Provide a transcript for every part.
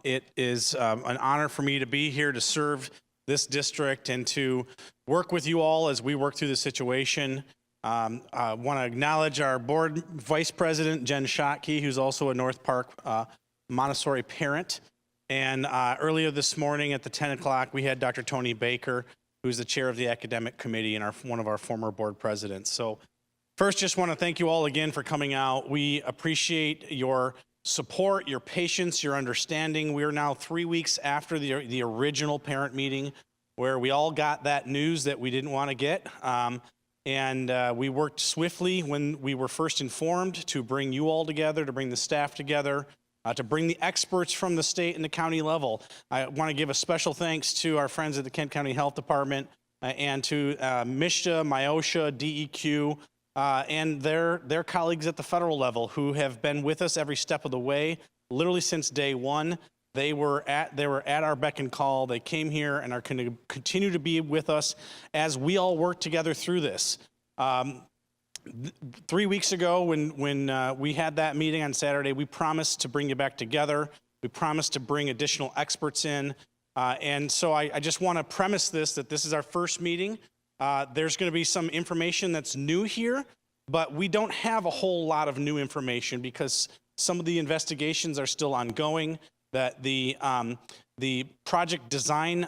It is an honor for me to be here to serve this district and to work with you all as we work through the situation. I want to acknowledge our board vice president, Jen Schottke, who's also a North Park Montessori parent. And earlier this morning at the 10 o'clock, we had Dr. Tony Baker, who's the chair of the academic committee and one of our former board presidents. So first, just want to thank you all again for coming out. We appreciate your support, your patience, your understanding. We are now 3 weeks after the original parent meeting where we all got that news that we didn't want to get. We worked swiftly when we were first informed to bring you all together, to bring the staff together, to bring the experts from the state and the county level. I want to give a special thanks to our friends at the Kent County Health Department and to MSHA, MIOSHA, DEQ, and their colleagues at the federal level who have been with us every step of the way, literally since day one. They were at our beck and call. They came here and are going to continue to be with us as we all work together through this. 3 weeks ago, when we had that meeting on Saturday, we promised to bring you back together. We promised to bring additional experts in. And so I just want to premise that this is our first meeting. There's going to be some information that's new here, but we don't have a whole lot of new information because some of the investigations are still ongoing. That the project design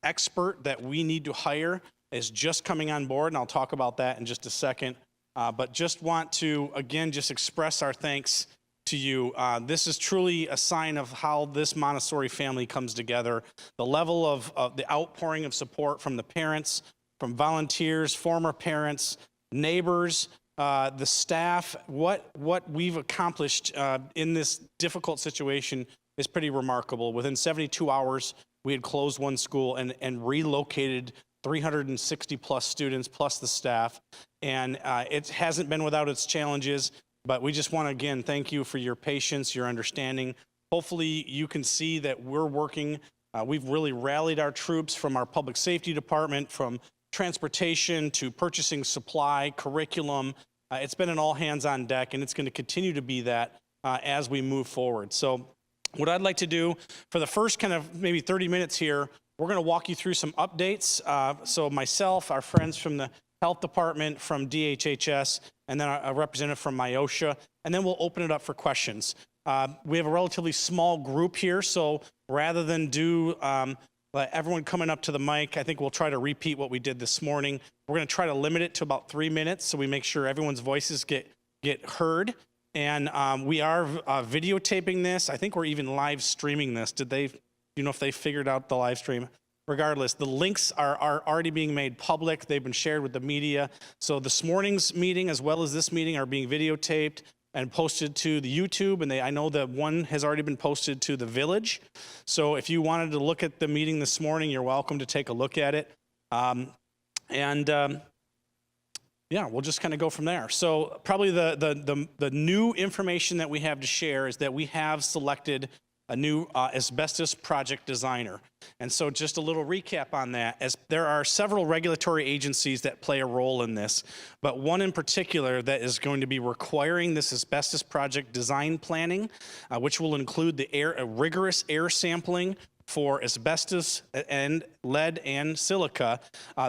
expert that we need to hire is just coming on board, and I'll talk about that in just a second. But just want to, again, just express our thanks to you. This is truly a sign of how this Montessori family comes together. The level of the outpouring of support from the parents, from volunteers, former parents, neighbors, the staff, what we've accomplished in this difficult situation is pretty remarkable. Within 72 hours, we had closed one school and relocated 360 plus students plus the staff. And it hasn't been without its challenges, but we just want to, again, thank you for your patience, your understanding. Hopefully you can see that we're working. We've really rallied our troops from our public safety department, from transportation to purchasing supply, curriculum. It's been an all hands on deck, and it's going to continue to be that as we move forward. So what I'd like to do for the first kind of maybe 30 minutes here, we're going to walk you through some updates. So myself, our friends from the health department, from DHHS, and then a representative from MIOSHA, and then we'll open it up for questions. We have a relatively small group here, so rather than do everyone coming up to the mic, I think we'll try to repeat what we did this morning. We're going to try to limit it to about 3 minutes so we make sure everyone's voices get heard. And we are videotaping this. I think we're even live streaming this. Do you know if they figured out the live stream? Regardless, the links are already being made public. They've been shared with the media. So this morning's meeting as well as this meeting are being videotaped and posted to the YouTube, and I know that one has already been posted to the Village. So if you wanted to look at the meeting this morning, you're welcome to take a look at it. Yeah, we'll just kind of go from there. So probably the new information that we have to share is that we have selected a new asbestos project designer. And so just a little recap on that, as there are several regulatory agencies that play a role in this, but one in particular that is going to be requiring this asbestos project design planning, which will include the rigorous air sampling for asbestos and lead and silica.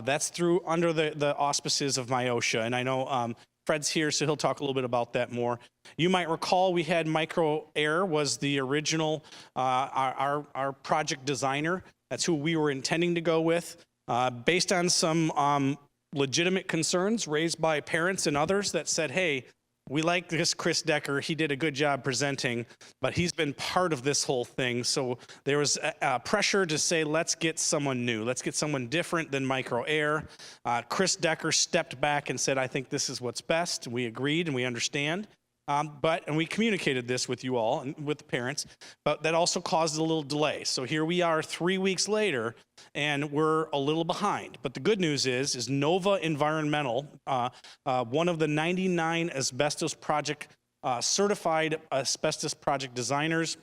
That's under the auspices of MIOSHA. And I know Fred's here, so he'll talk a little bit about that more. You might recall we had Micro Air was the original, our project designer. That's who we were intending to go with. Based on some legitimate concerns raised by parents and others that said, hey, we like this Chris Decker. He did a good job presenting, but he's been part of this whole thing. So there was pressure to say, let's get someone new. Let's get someone different than Micro Air. Chris Decker stepped back and said, I think this is what's best. We agreed and we understand. And we communicated this with you all and with the parents, but that also caused a little delay. So here we are 3 weeks later, and we're a little behind. But the good news is Nova Environmental, one of the 99 asbestos project certified asbestos project designers,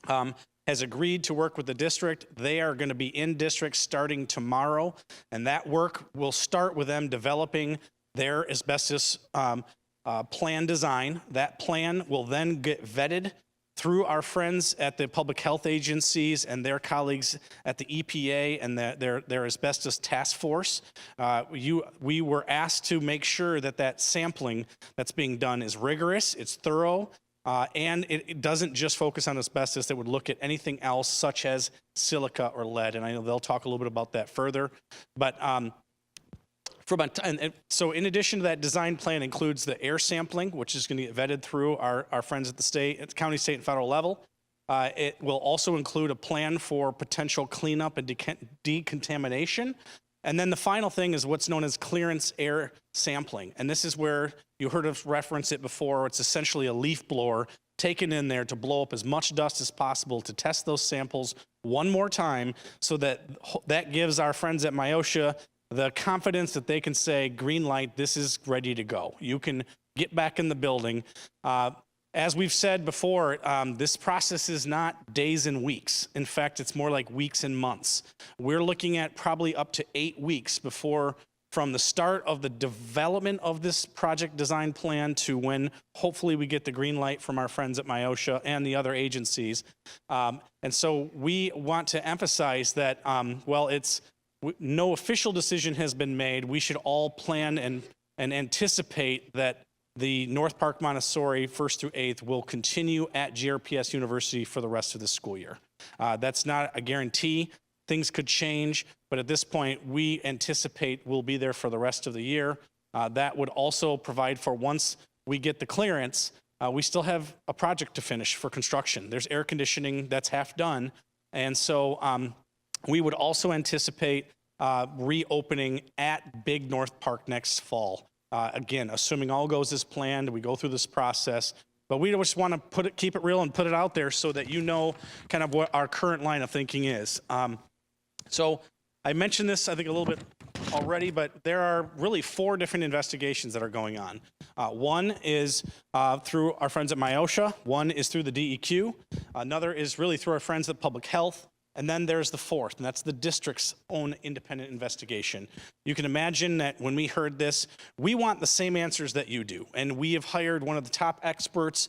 has agreed to work with the district. They are going to be in district starting tomorrow, and that work will start with them developing their asbestos plan design. That plan will then get vetted through our friends at the public health agencies and their colleagues at the EPA and their asbestos task force, we were asked to make sure that that sampling that's being done is rigorous, it's thorough, and it doesn't just focus on asbestos. That would look at anything else such as silica or lead, and I know they'll talk a little bit about that further. But so in addition to that, design plan includes the air sampling, which is going to get vetted through our friends at the county, state, and federal level. It will also include a plan for potential cleanup and decontamination. And then the final thing is what's known as clearance air sampling. And this is where you heard us reference it before. It's essentially a leaf blower taken in there to blow up as much dust as possible to test those samples one more time, so that gives our friends at Myosha the confidence that they can say, green light, this is ready to go. You can get back in the building. As we've said before, this process is not days and weeks. In fact, it's more like weeks and months. We're looking at probably up to 8 weeks from the start of the development of this project design plan to when hopefully we get the green light from our friends at Myosha and the other agencies. And so we want to emphasize that, no official decision has been made. We should all plan and anticipate that the North Park Montessori 1st through 8th will continue at GRPS University for the rest of the school year. That's not a guarantee. Things could change, but at this point, we anticipate we'll be there for the rest of the year. That would also provide for, once we get the clearance, we still have a project to finish for construction. There's air conditioning that's half done, and so we would also anticipate reopening at Big North Park next fall. Again, assuming all goes as planned, we go through this process, but we just want to keep it real and put it out there so that you know kind of what our current line of thinking is. So I mentioned this, I think, a little bit already, but there are really 4 different investigations that are going on. One is through our friends at Myosha, one is through the DEQ, another is really through our friends at Public Health, and then there's the 4th, and that's the district's own independent investigation. You can imagine that when we heard this, we want the same answers that you do, and we have hired one of the top experts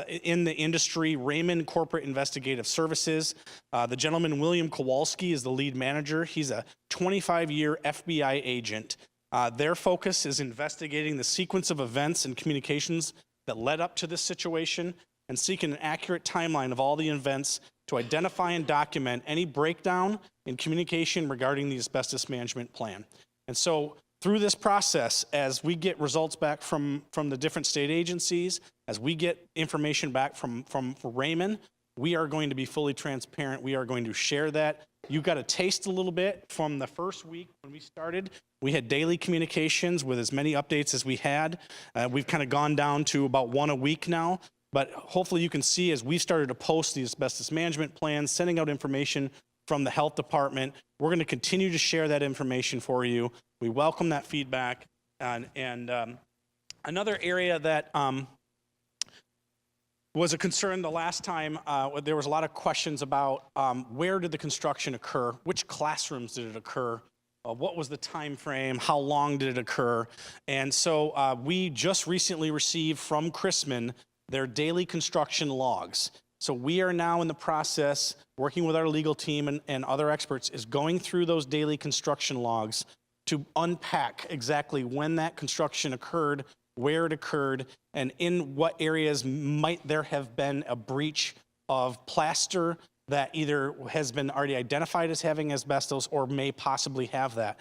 in the industry, Raymond Corporate Investigative Services. The gentleman, William Kowalski, is the lead manager. He's a 25-year FBI agent. Their focus is investigating the sequence of events and communications that led up to this situation and seeking an accurate timeline of all the events to identify and document any breakdown in communication regarding the asbestos management plan. And so through this process, as we get results back from the different state agencies, as we get information back from Raymond, we are going to be fully transparent. We are going to share that. You got a taste a little bit from the first week when we started. We had daily communications with as many updates as we had. We've kind of gone down to about 1 a week now. But hopefully you can see as we started to post the asbestos management plans, sending out information from the health department, we're going to continue to share that information for you. We welcome that feedback. And another area that was a concern the last time, there was a lot of questions about where did the construction occur, which classrooms did it occur, what was the time frame, how long did it occur. And so we just recently received from Chrisman their daily construction logs. So we are now in the process, working with our legal team and other experts, is going through those daily construction logs to unpack exactly when that construction occurred, where it occurred, and in what areas might there have been a breach of plaster that either has been already identified as having asbestos or may possibly have that.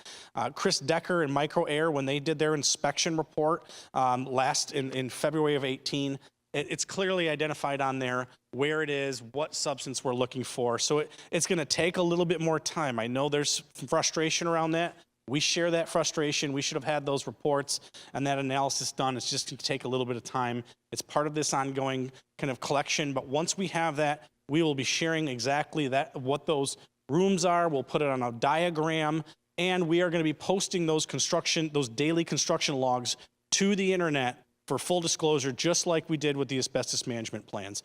Chris Decker and Micro Air, when they did their inspection report last in February of 18, it's clearly identified on there where it is, what substance we're looking for. So it's going to take a little bit more time. I know there's frustration around that. We share that frustration. We should have had those reports and that analysis done. It's just going to take a little bit of time. It's part of this ongoing kind of collection. But once we have that, we will be sharing exactly what those rooms are. We'll put it on a diagram, and we are going to be posting those daily construction logs to the internet for full disclosure, just like we did with the asbestos management plans.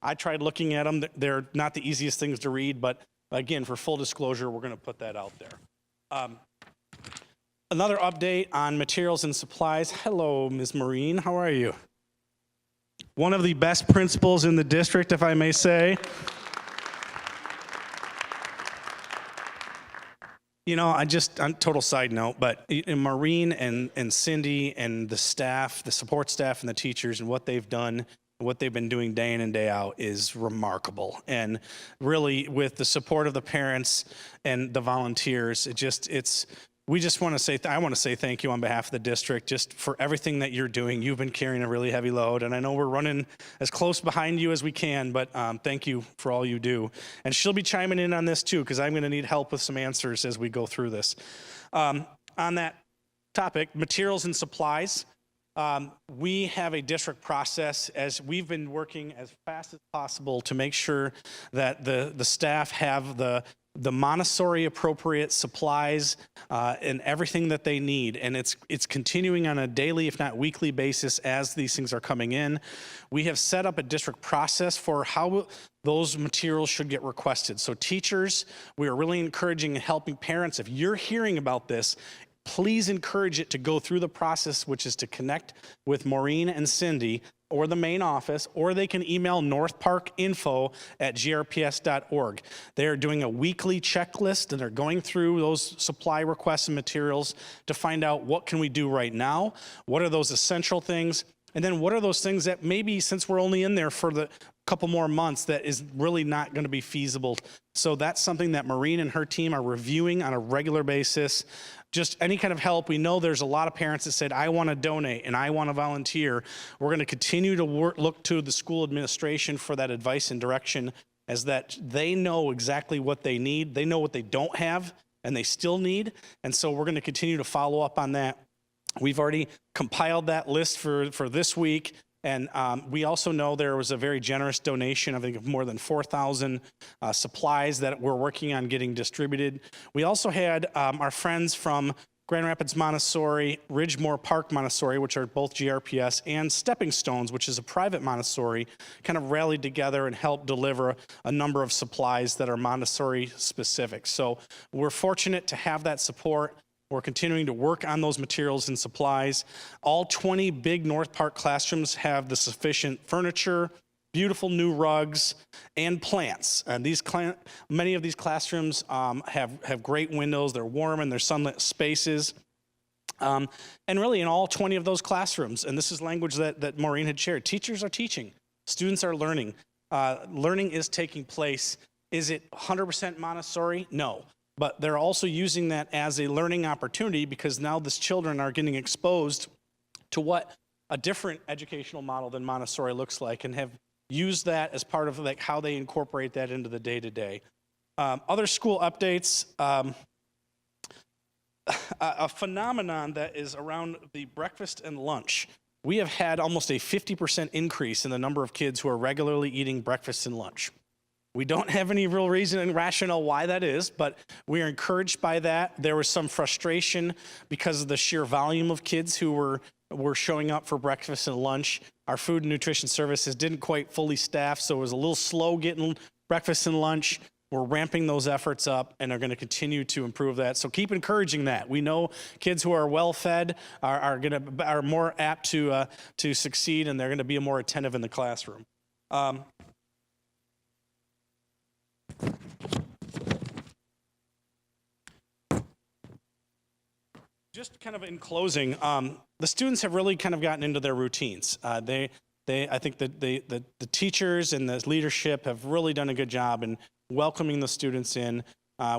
I tried looking at them. They're not the easiest things to read, but again, for full disclosure, we're going to put that out there. Another update on materials and supplies. Hello, Ms. Marine. How are you? one of the best principals in the district, if I may say. You know, on total side note, but Maureen and Cindy and the staff, the support staff and the teachers and what they've done, what they've been doing day in and day out is remarkable. And really with the support of the parents and the volunteers, we just want to say, I want to say thank you on behalf of the district just for everything that you're doing. You've been carrying a really heavy load, and I know we're running as close behind you as we can, but thank you for all you do. And she'll be chiming in on this too, because I'm going to need help with some answers as we go through this. On that topic, materials and supplies, we have a district process as we've been working as fast as possible to make sure that the staff have the Montessori appropriate supplies and everything that they need. And it's continuing on a daily, if not weekly basis as these things are coming in. We have set up a district process for how those materials should get requested. So teachers, we are really encouraging and helping parents. If you're hearing about this, please encourage it to go through the process, which is to connect with Maureen and Cindy or the main office, or they can email northparkinfo@grps.org. They are doing a weekly checklist and they're going through those supply requests and materials to find out what can we do right now, what are those essential things, and then what are those things that maybe since we're only in there for the couple more months that is really not going to be feasible. So that's something that Maureen and her team are reviewing on a regular basis. Just any kind of help. We know there's a lot of parents that said, I want to donate and I want to volunteer. We're going to continue to look to the school administration for that advice and direction, as that they know exactly what they need. They know what they don't have and they still need. And so we're going to continue to follow up on that. We've already compiled that list for this week. And we also know there was a very generous donation, I think of more than 4,000 supplies that we're working on getting distributed. We also had our friends from Grand Rapids Montessori, Ridgemore Park Montessori, which are both GRPS, and Stepping Stones, which is a private Montessori, kind of rallied together and helped deliver a number of supplies that are Montessori specific. So we're fortunate to have that support. We're continuing to work on those materials and supplies. All 20 big North Park classrooms have the sufficient furniture, beautiful new rugs, and plants. And many of these classrooms have great windows. They're warm and they're sunlit spaces. And really in all 20 of those classrooms, and this is language that Maureen had shared, teachers are teaching, students are learning. Learning is taking place. Is it 100% Montessori? No. But they're also using that as a learning opportunity, because now these children are getting exposed to what a different educational model than Montessori looks like, and have used that as part of like how they incorporate that into the day-to-day. Other school updates, a phenomenon that is around the breakfast and lunch. We have had almost a 50% increase in the number of kids who are regularly eating breakfast and lunch. We don't have any real reason and rationale why that is, but we are encouraged by that. There was some frustration because of the sheer volume of kids who were showing up for breakfast and lunch. Our food and nutrition services didn't quite fully staff, so it was a little slow getting breakfast and lunch. We're ramping those efforts up and are going to continue to improve that. So keep encouraging that. We know kids who are well fed are more apt to succeed, and they're going to be more attentive in the classroom. Just kind of in closing, the students have really kind of gotten into their routines. I think that the teachers and the leadership have really done a good job in welcoming the students in.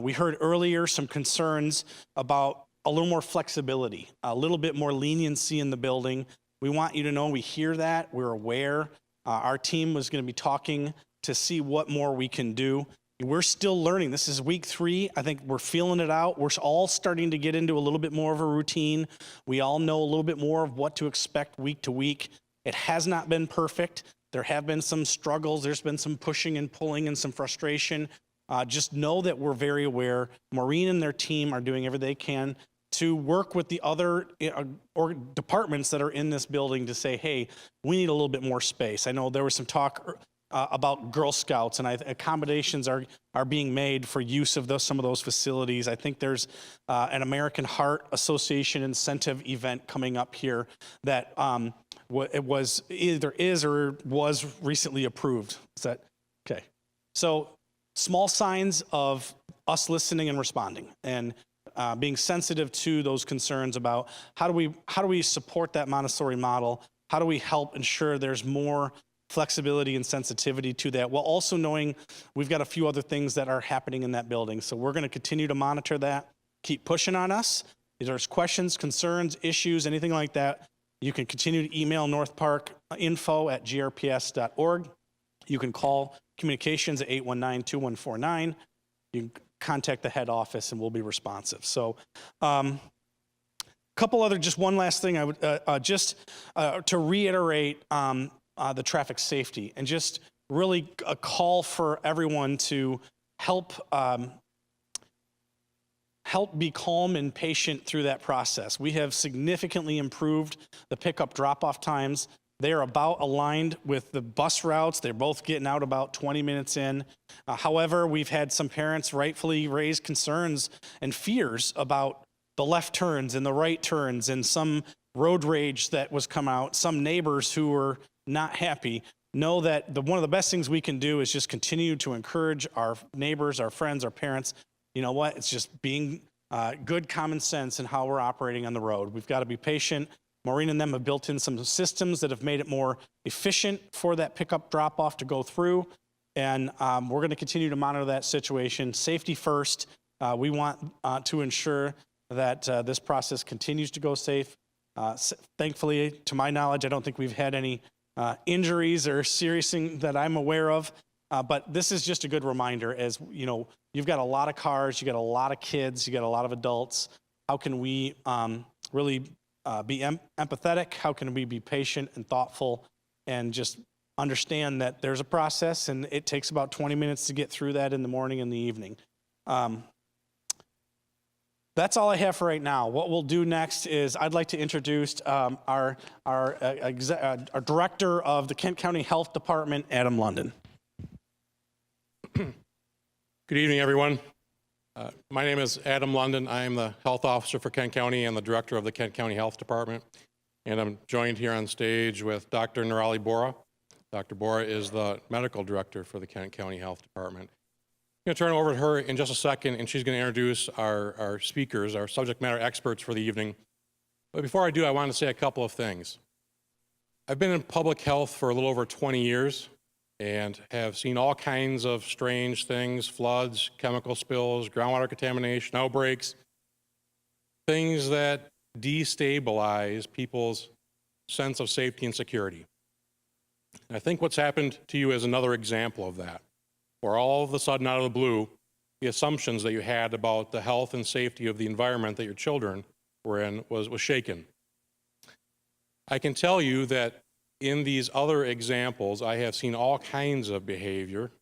We heard earlier some concerns about a little more flexibility, a little bit more leniency in the building. We want you to know we hear that, we're aware. Our team was going to be talking to see what more we can do. We're still learning. This is week 3. I think we're feeling it out. We're all starting to get into a little bit more of a routine. We all know a little bit more of what to expect week to week. It has not been perfect. There have been some struggles. There's been some pushing and pulling and some frustration. Just know that we're very aware. Maureen and their team are doing everything they can to work with the other or departments that are in this building to say, hey, we need a little bit more space. I know there was some talk about Girl Scouts, and accommodations are being made for use of some of those facilities. I think there's an American Heart Association incentive event coming up here that it was either is or was recently approved. Is that okay? So small signs of us listening and responding and being sensitive to those concerns about how do we support that Montessori model? How do we help ensure there's more flexibility and sensitivity to that, while also knowing we've got a few other things that are happening in that building. So we're going to continue to monitor that, keep pushing on us. If there's questions, concerns, issues, anything like that, you can continue to email northparkinfo@grps.org. You can call communications at 819-2149. You can contact the head office and we'll be responsive. So just one last thing I would to reiterate the traffic safety and just really a call for everyone to help be calm and patient through that process. We have significantly improved the pickup drop-off times. They're about aligned with the bus routes. They're both getting out about 20 minutes in. However, we've had some parents rightfully raise concerns and fears about the left turns and the right turns and some road rage that was come out, some neighbors who were not happy. Know that one of the best things we can do is just continue to encourage our neighbors, our friends, our parents. You know what? It's just being good common sense in how we're operating on the road. We've got to be patient. Maureen and them have built in some systems that have made it more efficient for that pickup drop-off to go through. And we're going to continue to monitor that situation. Safety first. We want to ensure that this process continues to go safe. Thankfully, to my knowledge, I don't think we've had any injuries or serious things that I'm aware of. But this is just a good reminder, as you know, you've got a lot of cars, you got a lot of kids, you got a lot of adults. How can we really be empathetic? How can we be patient and thoughtful and just understand that there's a process and it takes about 20 minutes to get through that in the morning and the evening. That's all I have for right now. What we'll do next is I'd like to introduce our director of the Kent County Health Department, Adam London. Good evening, everyone. My name is Adam London. I am the health officer for Kent County and the director of the Kent County Health Department. And I'm joined here on stage with Dr. Nirali Bora. Dr. Bora is the medical director for the Kent County Health Department. I'm going to turn it over to her in just a second, and she's going to introduce our speakers, our subject matter experts for the evening. But before I do, I want to say a couple of things. I've been in public health for a little over 20 years and have seen all kinds of strange things: floods, chemical spills, groundwater contamination, outbreaks, things that destabilize people's sense of safety and security. And I think what's happened to you is another example of that, where all of a sudden, out of the blue, the assumptions that you had about the health and safety of the environment that your children were in was shaken. I can tell you that in these other examples, I have seen all kinds of behavior,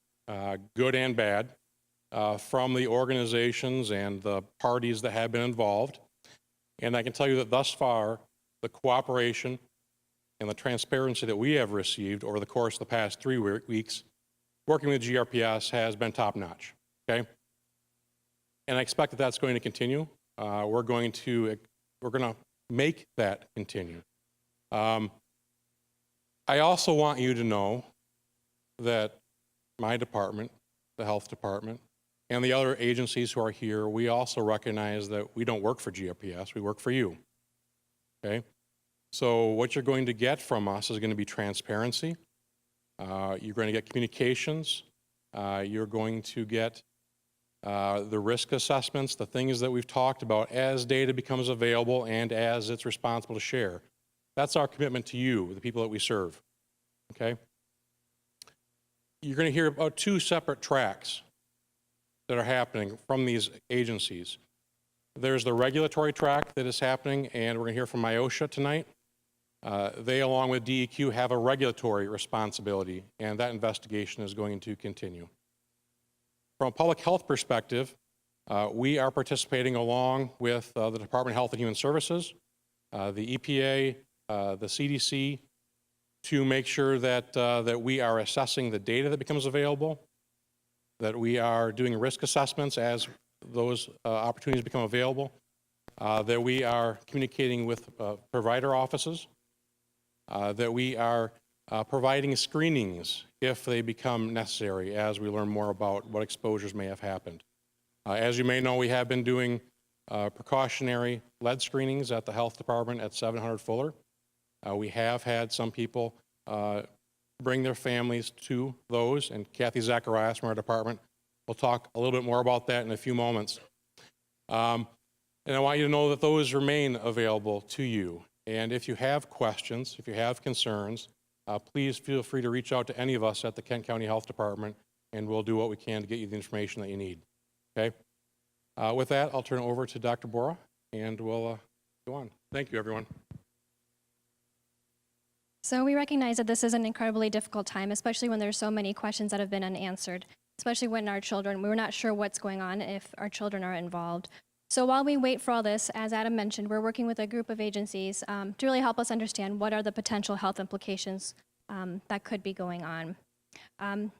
good and bad, from the organizations and the parties that have been involved. And I can tell you that thus far, the cooperation and the transparency that we have received over the course of the past 3 weeks working with GRPS has been top-notch, okay? And I expect that that's going to continue. We're going to make that continue. I also want you to know that my department, the health department, and the other agencies who are here, we also recognize that we don't work for GRPS, we work for you, okay? So what you're going to get from us is going to be transparency. You're going to get communications. You're going to get the risk assessments, the things that we've talked about as data becomes available and as it's responsible to share. That's our commitment to you, the people that we serve, okay? You're going to hear about 2 separate tracks that are happening from these agencies. There's the regulatory track that is happening, and we're going to hear from MIOSHA tonight. They, along with DEQ, have a regulatory responsibility, and that investigation is going to continue. From a public health perspective, we are participating along with the Department of Health and Human Services, the EPA, the CDC, to make sure that, that we are assessing the data that becomes available, that we are doing risk assessments as those opportunities become available, that we are communicating with provider offices, that we are providing screenings if they become necessary as we learn more about what exposures may have happened. As you may know, we have been doing precautionary lead screenings at the health department at 700 Fuller. We have had some people bring their families to those, and Kathy Zacharias from our department will talk a little bit more about that in a few moments. And I want you to know that those remain available to you. And if you have questions, if you have concerns, please feel free to reach out to any of us at the Kent County Health Department, and we'll do what we can to get you the information that you need. Okay? With that, I'll turn it over to Dr. Bora, and we'll go on. Thank you, everyone. So we recognize that this is an incredibly difficult time, especially when there's so many questions that have been unanswered, especially when we're not sure what's going on if our children are involved. So while we wait for all this, as Adam mentioned, we're working with a group of agencies to really help us understand what are the potential health implications that could be going on.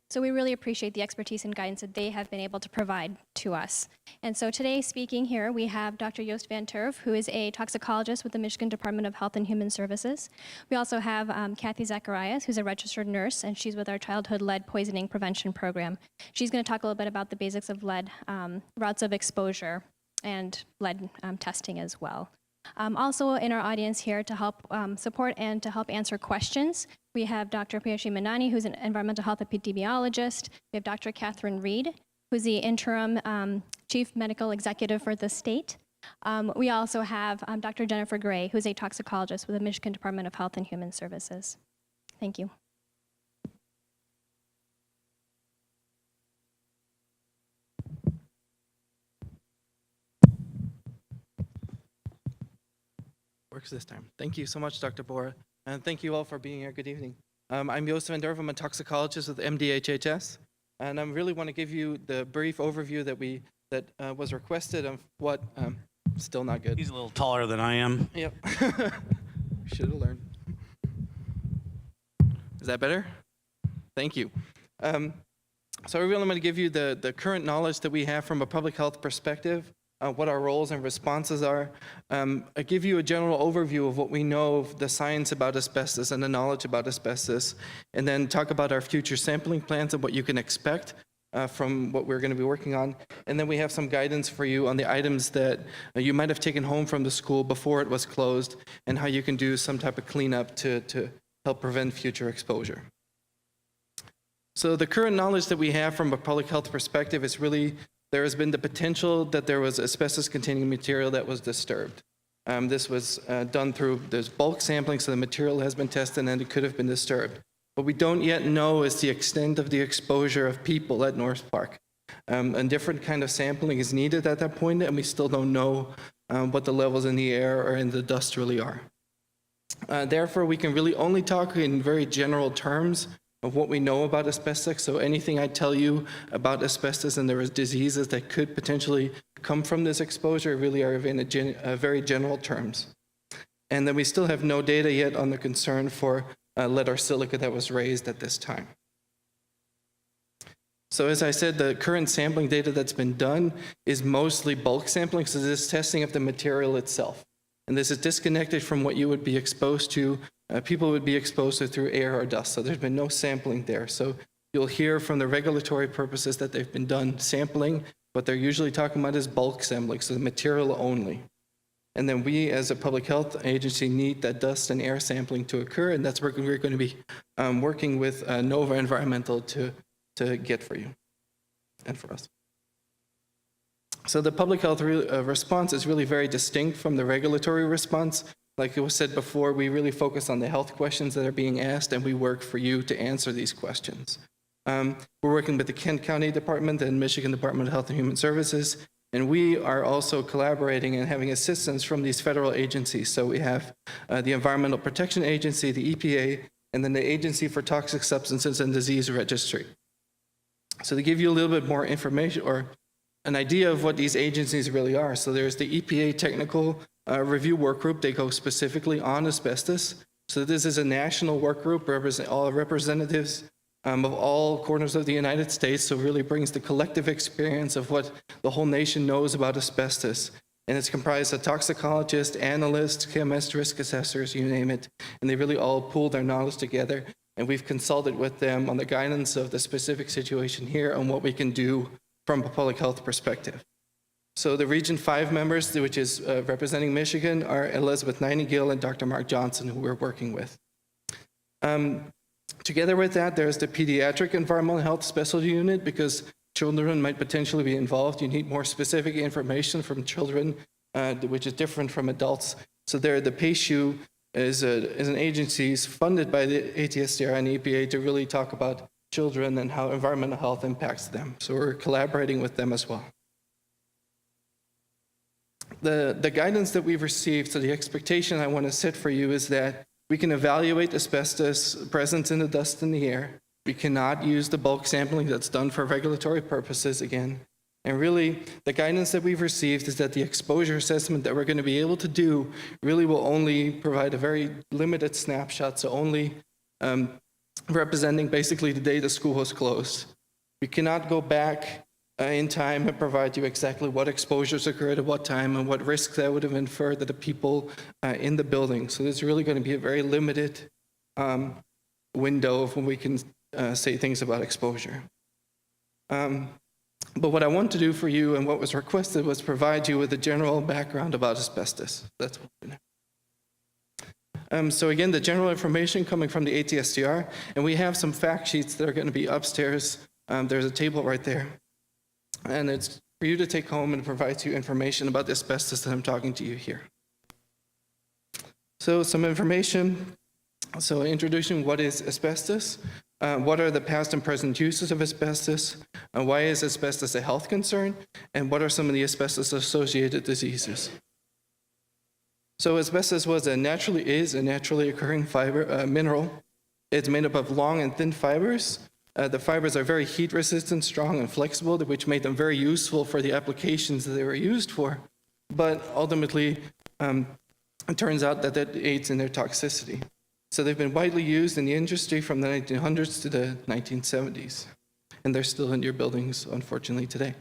So we really appreciate the expertise and guidance that they have been able to provide to us. And so today, speaking here, we have Dr. Joost van Turf, who is a toxicologist with the Michigan Department of Health and Human Services. We also have Kathy Zacharias, who's a registered nurse, and she's with our Childhood Lead Poisoning Prevention Program. She's going to talk a little bit about the basics of lead, routes of exposure, and lead testing as well. Also in our audience here to help support and to help answer questions, we have Dr. Piyashi Manani, who's an environmental health epidemiologist. We have Dr. Catherine Reed, who's the interim chief medical executive for the state. We also have Dr. Jennifer Gray, who's a toxicologist with the Michigan Department of Health and Human Services. Thank you. Works this time. Thank you so much, Dr. Bora, and thank you all for being here. Good evening. I'm Joost van Derf. I'm a toxicologist with MDHHS, and I really want to give you the brief overview that was requested of what. Still not good. He's a little taller than I am. Yep. Should have learned. Is that better? Thank you. So I really want to give you the current knowledge that we have from a public health perspective. What our roles and responses are. I give you a general overview of what we know of the science about asbestos and the knowledge about asbestos, and then talk about our future sampling plans and what you can expect from what we're going to be working on. And then we have some guidance for you on the items that you might have taken home from the school before it was closed, and how you can do some type of cleanup to help prevent future exposure. So the current knowledge that we have from a public health perspective is really there has been the potential that there was asbestos-containing material that was disturbed. This was done through there's bulk sampling, so the material has been tested and it could have been disturbed. What we don't yet know is the extent of the exposure of people at North Park. A different kind of sampling is needed at that point, and we still don't know what the levels in the air or in the dust really are. Therefore, we can really only talk in very general terms of what we know about asbestos. So anything I tell you about asbestos and there is diseases that could potentially come from this exposure really are in very general terms. And then we still have no data yet on the concern for lead or silica that was raised at this time. So as I said, the current sampling data that's been done is mostly bulk sampling, so this is testing of the material itself. And this is disconnected from what you would be exposed to, people would be exposed to through air or dust. So there's been no sampling there. So you'll hear from the regulatory purposes that they've been done sampling. What they're usually talking about is bulk sampling, so the material only. And then we, as a public health agency, need that dust and air sampling to occur, and that's what we're going to be working with Nova Environmental to get for you and for us. So the public health response is really very distinct from the regulatory response. Like it was said before, we really focus on the health questions that are being asked, and we work for you to answer these questions. We're working with the Kent County Department and Michigan Department of Health and Human Services, and we are also collaborating and having assistance from these federal agencies. So we have the Environmental Protection Agency, the EPA, and then the Agency for Toxic Substances and Disease Registry. So to give you a little bit more information or an idea of what these agencies really are. So there's the EPA Technical Review Work Group. They go specifically on asbestos. So this is a national work group, all representatives of all corners of the United States. So it really brings the collective experience of what the whole nation knows about asbestos And it's comprised of toxicologists, analysts, chemists, risk assessors, you name it. And they really all pool their knowledge together. And we've consulted with them on the guidance of the specific situation here on what we can do from a public health perspective. So the Region 5 members, which is representing Michigan, are Elizabeth Nightingale and Dr. Mark Johnson, who we're working with. Together with that, there's the Pediatric Environmental Health Specialty Unit, because children might potentially be involved. You need more specific information from children, which is different from adults. So there, the PACU is an agency funded by the ATSDR and EPA to really talk about children and how environmental health impacts them. So we're collaborating with them as well. The guidance that we've received, so the expectation I want to set for you is that we can evaluate asbestos presence in the dust in the air. We cannot use the bulk sampling that's done for regulatory purposes again. And really, the guidance that we've received is that the exposure assessment that we're going to be able to do really will only provide a very limited snapshot, so only representing basically the day the school was closed. We cannot go back in time and provide you exactly what exposures occurred at what time and what risks that would have inferred to the people in the building. So there's really going to be a very limited window of when we can say things about exposure. But what I want to do for you and what was requested was provide you with a general background about asbestos. That's what we're doing. So again, the general information coming from the ATSDR, and we have some fact sheets that are going to be upstairs. There's a table right there. And it's for you to take home and provide you information about the asbestos that I'm talking to you here. So some information. So introducing what is asbestos, what are the past and present uses of asbestos, why is asbestos a health concern, and what are some of the asbestos-associated diseases. So asbestos is a naturally occurring mineral. It's made up of long and thin fibers. The fibers are very heat resistant, strong, and flexible, which made them very useful for the applications that they were used for. But ultimately, it turns out that that aids in their toxicity. So they've been widely used in the industry from the 1900s to the 1970s. And they're still in your buildings, unfortunately, today.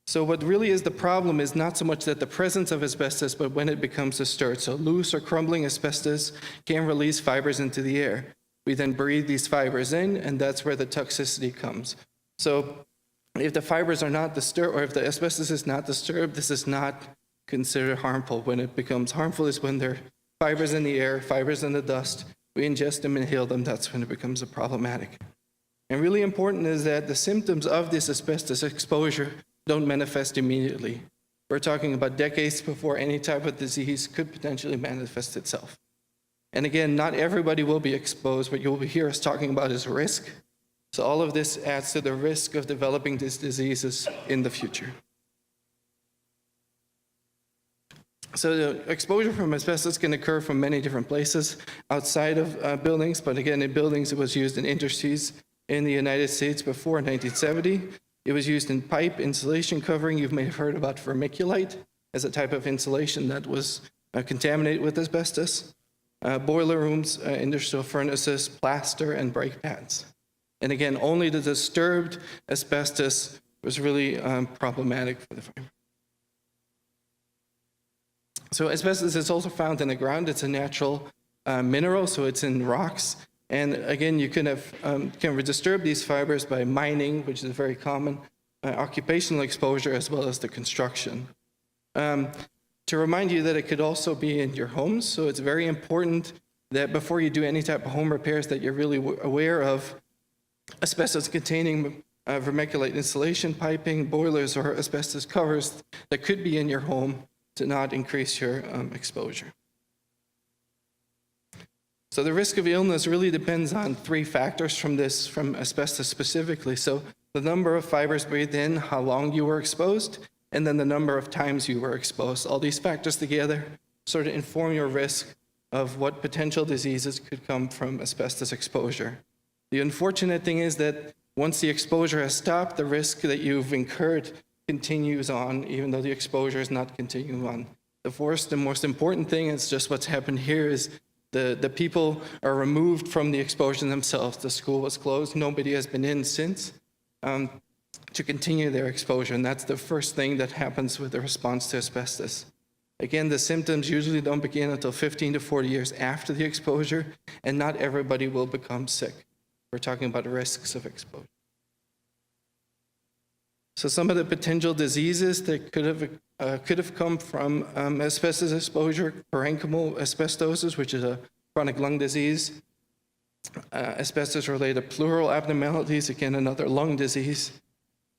So what really is the problem is not so much that the presence of asbestos, but when it becomes disturbed. So loose or crumbling asbestos can release fibers into the air. We then breathe these fibers in, and that's where the toxicity comes. So if the fibers are not disturbed, or if the asbestos is not disturbed, this is not considered harmful. When it becomes harmful is when there are fibers in the air, fibers in the dust. We ingest them, inhale them, that's when it becomes problematic. And really important is that the symptoms of this asbestos exposure don't manifest immediately. We're talking about decades before any type of disease could potentially manifest itself. And again, not everybody will be exposed. What you'll hear us talking about is risk. So all of this adds to the risk of developing these diseases in the future. So the exposure from asbestos can occur from many different places outside of buildings, but again, in buildings, it was used in industries in the United States before 1970. It was used in pipe insulation covering. You may have heard about vermiculite as a type of insulation that was contaminated with asbestos. Boiler rooms, industrial furnaces, plaster, and brake pads. And again, only the disturbed asbestos was really problematic for the fire. So asbestos is also found in the ground. It's a natural mineral, so it's in rocks. And again, you can disturb these fibers by mining, which is a very common occupational exposure, as well as the construction. To remind you that it could also be in your homes, so it's very important that before you do any type of home repairs that you're really aware of asbestos-containing vermiculite insulation piping, boilers, or asbestos covers that could be in your home to not increase your exposure. So the risk of illness really depends on three factors from asbestos specifically. So the number of fibers breathed in, how long you were exposed, and then the number of times you were exposed. All these factors together sort of inform your risk of what potential diseases could come from asbestos exposure. The unfortunate thing is that once the exposure has stopped, the risk that you've incurred continues on, even though the exposure is not continuing on. The most important thing is just what's happened here is the people are removed from the exposure themselves. The school was closed. Nobody has been in since. To to continue their exposure, and that's the first thing that happens with the response to asbestos. Again, the symptoms usually don't begin until 15 to 40 years after the exposure, and not everybody will become sick. We're talking about risks of exposure. So some of the potential diseases that could have come from asbestos exposure: parenchymal asbestosis, which is a chronic lung disease; asbestos-related pleural abnormalities, again another lung disease;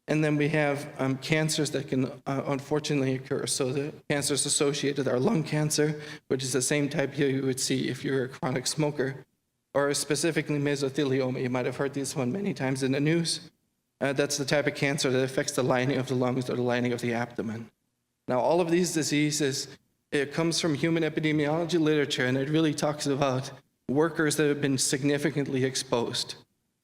and then we have cancers that can unfortunately occur. So the cancers associated are lung cancer, which is the same type you would see if you're a chronic smoker, or specifically mesothelioma. You might have heard this one many times in the news. That's the type of cancer that affects the lining of the lungs or the lining of the abdomen. Now, all of these diseases, it comes from human epidemiology literature, and it really talks about workers that have been significantly exposed.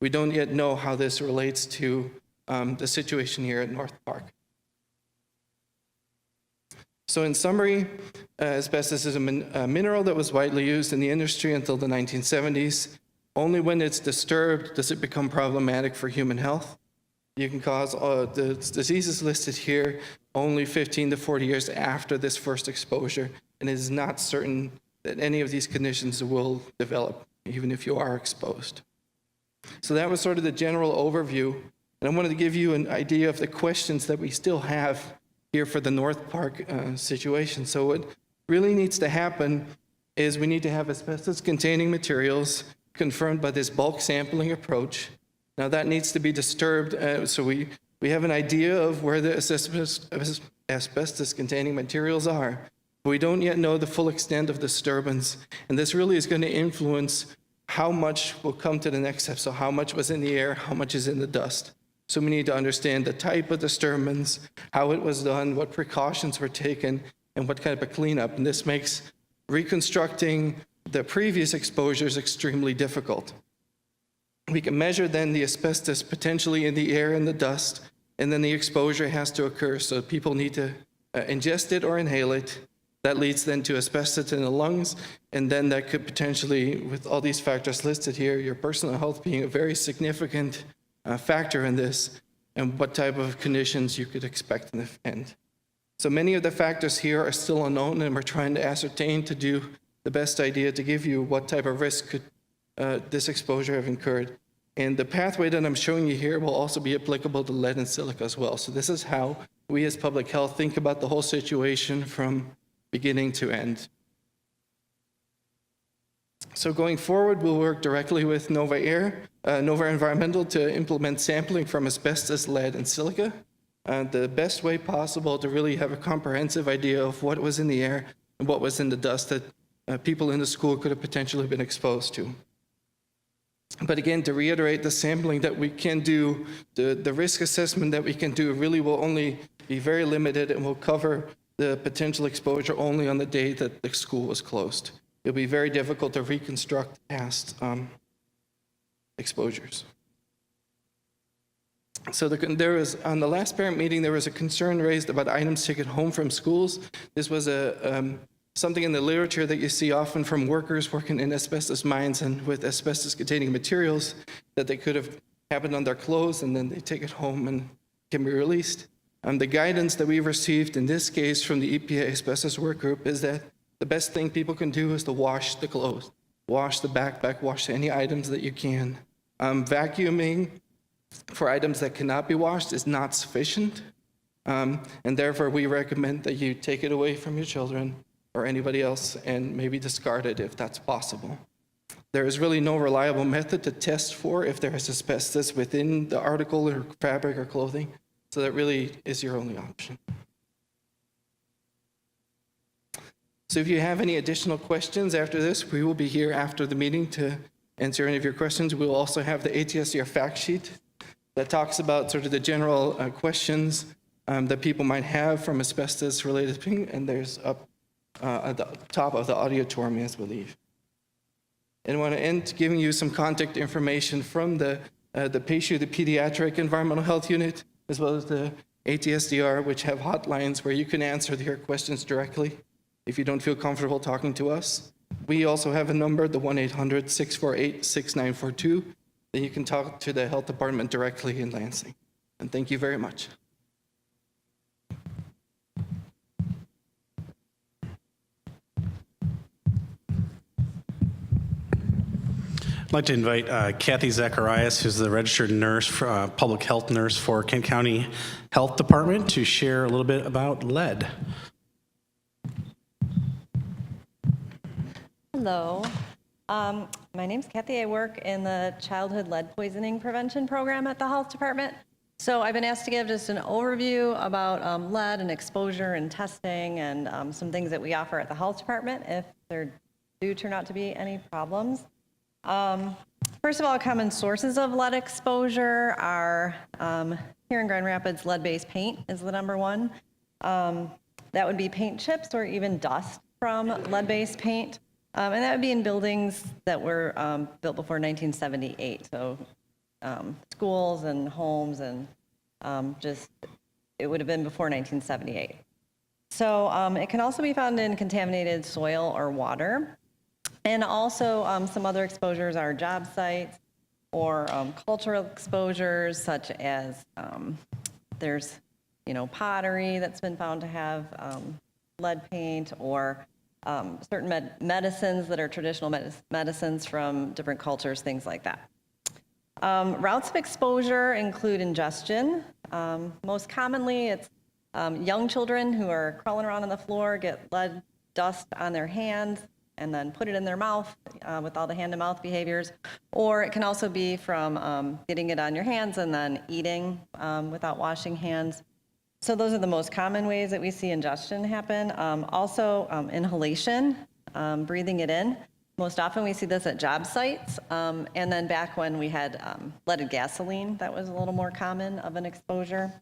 We don't yet know how this relates to the situation here at North Park. So in summary, asbestos is a mineral that was widely used in the industry until the 1970s. Only when it's disturbed does it become problematic for human health. You can cause the diseases listed here only 15 to 40 years after this first exposure, and it is not certain that any of these conditions will develop, even if you are exposed. So that was sort of the general overview, and I wanted to give you an idea of the questions that we still have here for the North Park situation. So what really needs to happen is we need to have asbestos-containing materials confirmed by this bulk sampling approach. Now that needs to be disturbed, so we have an idea of where the asbestos-containing materials are, but we don't yet know the full extent of disturbance, and this really is going to influence how much will come to the next step. So how much was in the air, how much is in the dust. So we need to understand the type of disturbance, how it was done, what precautions were taken, and what kind of a cleanup. And this makes reconstructing the previous exposures extremely difficult. We can measure then the asbestos potentially in the air and the dust, and then the exposure has to occur. So people need to ingest it or inhale it. That leads then to asbestos in the lungs, and then that could potentially, with all these factors listed here, your personal health being a very significant factor in this, and what type of conditions you could expect in the end. So many of the factors here are still unknown, and we're trying to ascertain to do the best idea to give you what type of risk could this exposure have incurred. And the pathway that I'm showing you here will also be applicable to lead and silica as well. So this is how we as public health think about the whole situation from beginning to end. So going forward, we'll work directly with Nova Environmental to implement sampling from asbestos, lead, and silica. The best way possible to really have a comprehensive idea of what was in the air and what was in the dust that people in the school could have potentially been exposed to. But again, to reiterate, the sampling that we can do, the risk assessment that we can do really will only be very limited and will cover the potential exposure only on the day that the school was closed. It'll be very difficult to reconstruct past exposures. So there was, on the last parent meeting, there was a concern raised about items taken home from schools. This was something in the literature that you see often from workers working in asbestos mines and with asbestos-containing materials, that they could have happened on their clothes and then they take it home and can be released. The guidance that we've received in this case from the EPA Asbestos Work Group is that the best thing people can do is to wash the clothes, wash the backpack, wash any items that you can. Vacuuming for items that cannot be washed is not sufficient, and therefore we recommend that you take it away from your children or anybody else and maybe discard it if that's possible. There is really no reliable method to test for if there is asbestos within the article or fabric or clothing, so that really is your only option. So if you have any additional questions after this, we will be here after the meeting to answer any of your questions. We will also have the ATSDR fact sheet that talks about sort of the general questions that people might have from asbestos-related thing, and there's up at the top of the auditorium, I believe. And I want to end giving you some contact information from the PACU, the Pediatric Environmental Health Unit, as well as the ATSDR, which have hotlines where you can answer your questions directly if you don't feel comfortable talking to us. We also have a number, the 1-800-648-6942, that you can talk to the health department directly in Lansing. And thank you very much. I'd like to invite Kathy Zacharias, who's the registered nurse, public health nurse for Kent County Health Department, to share a little bit about lead. Hello. My name's Kathy. I work in the Childhood Lead Poisoning Prevention Program at the Health Department. So I've been asked to give just an overview about lead and exposure and testing and some things that we offer at the Health Department if there do turn out to be any problems. First of all, common sources of lead exposure are, here in Grand Rapids, lead-based paint is the number one. That would be paint chips or even dust from lead-based paint. And that would be in buildings that were built before 1978. So schools and homes and it would have been before 1978. So it can also be found in contaminated soil or water. And also some other exposures are job sites or cultural exposures, such as there's, pottery that's been found to have lead paint, or certain medicines that are traditional medicines from different cultures, things like that. Routes of exposure include ingestion. Most commonly, it's young children who are crawling around on the floor, get lead dust on their hands, and then put it in their mouth with all the hand-to-mouth behaviors. Or it can also be from getting it on your hands and then eating without washing hands. So those are the most common ways that we see ingestion happen. Also, inhalation, breathing it in. Most often we see this at job sites. And then back when we had leaded gasoline, that was a little more common of an exposure.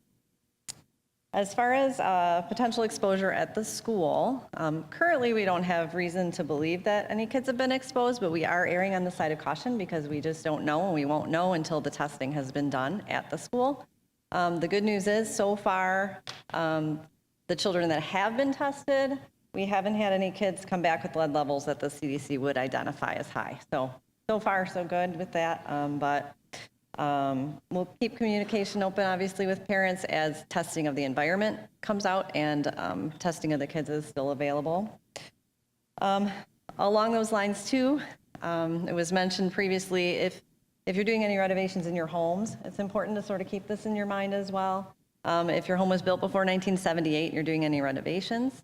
As far as potential exposure at the school, currently we don't have reason to believe that any kids have been exposed, but we are erring on the side of caution because we just don't know, and we won't know until the testing has been done at the school. The good news is, so far, the children that have been tested, we haven't had any kids come back with lead levels that the CDC would identify as high. So far, so good with that, but we'll keep communication open, obviously, with parents as testing of the environment comes out and testing of the kids is still available. Along those lines, too, it was mentioned previously, if you're doing any renovations in your homes, it's important to sort of keep this in your mind as well. If your home was built before 1978 and you're doing any renovations,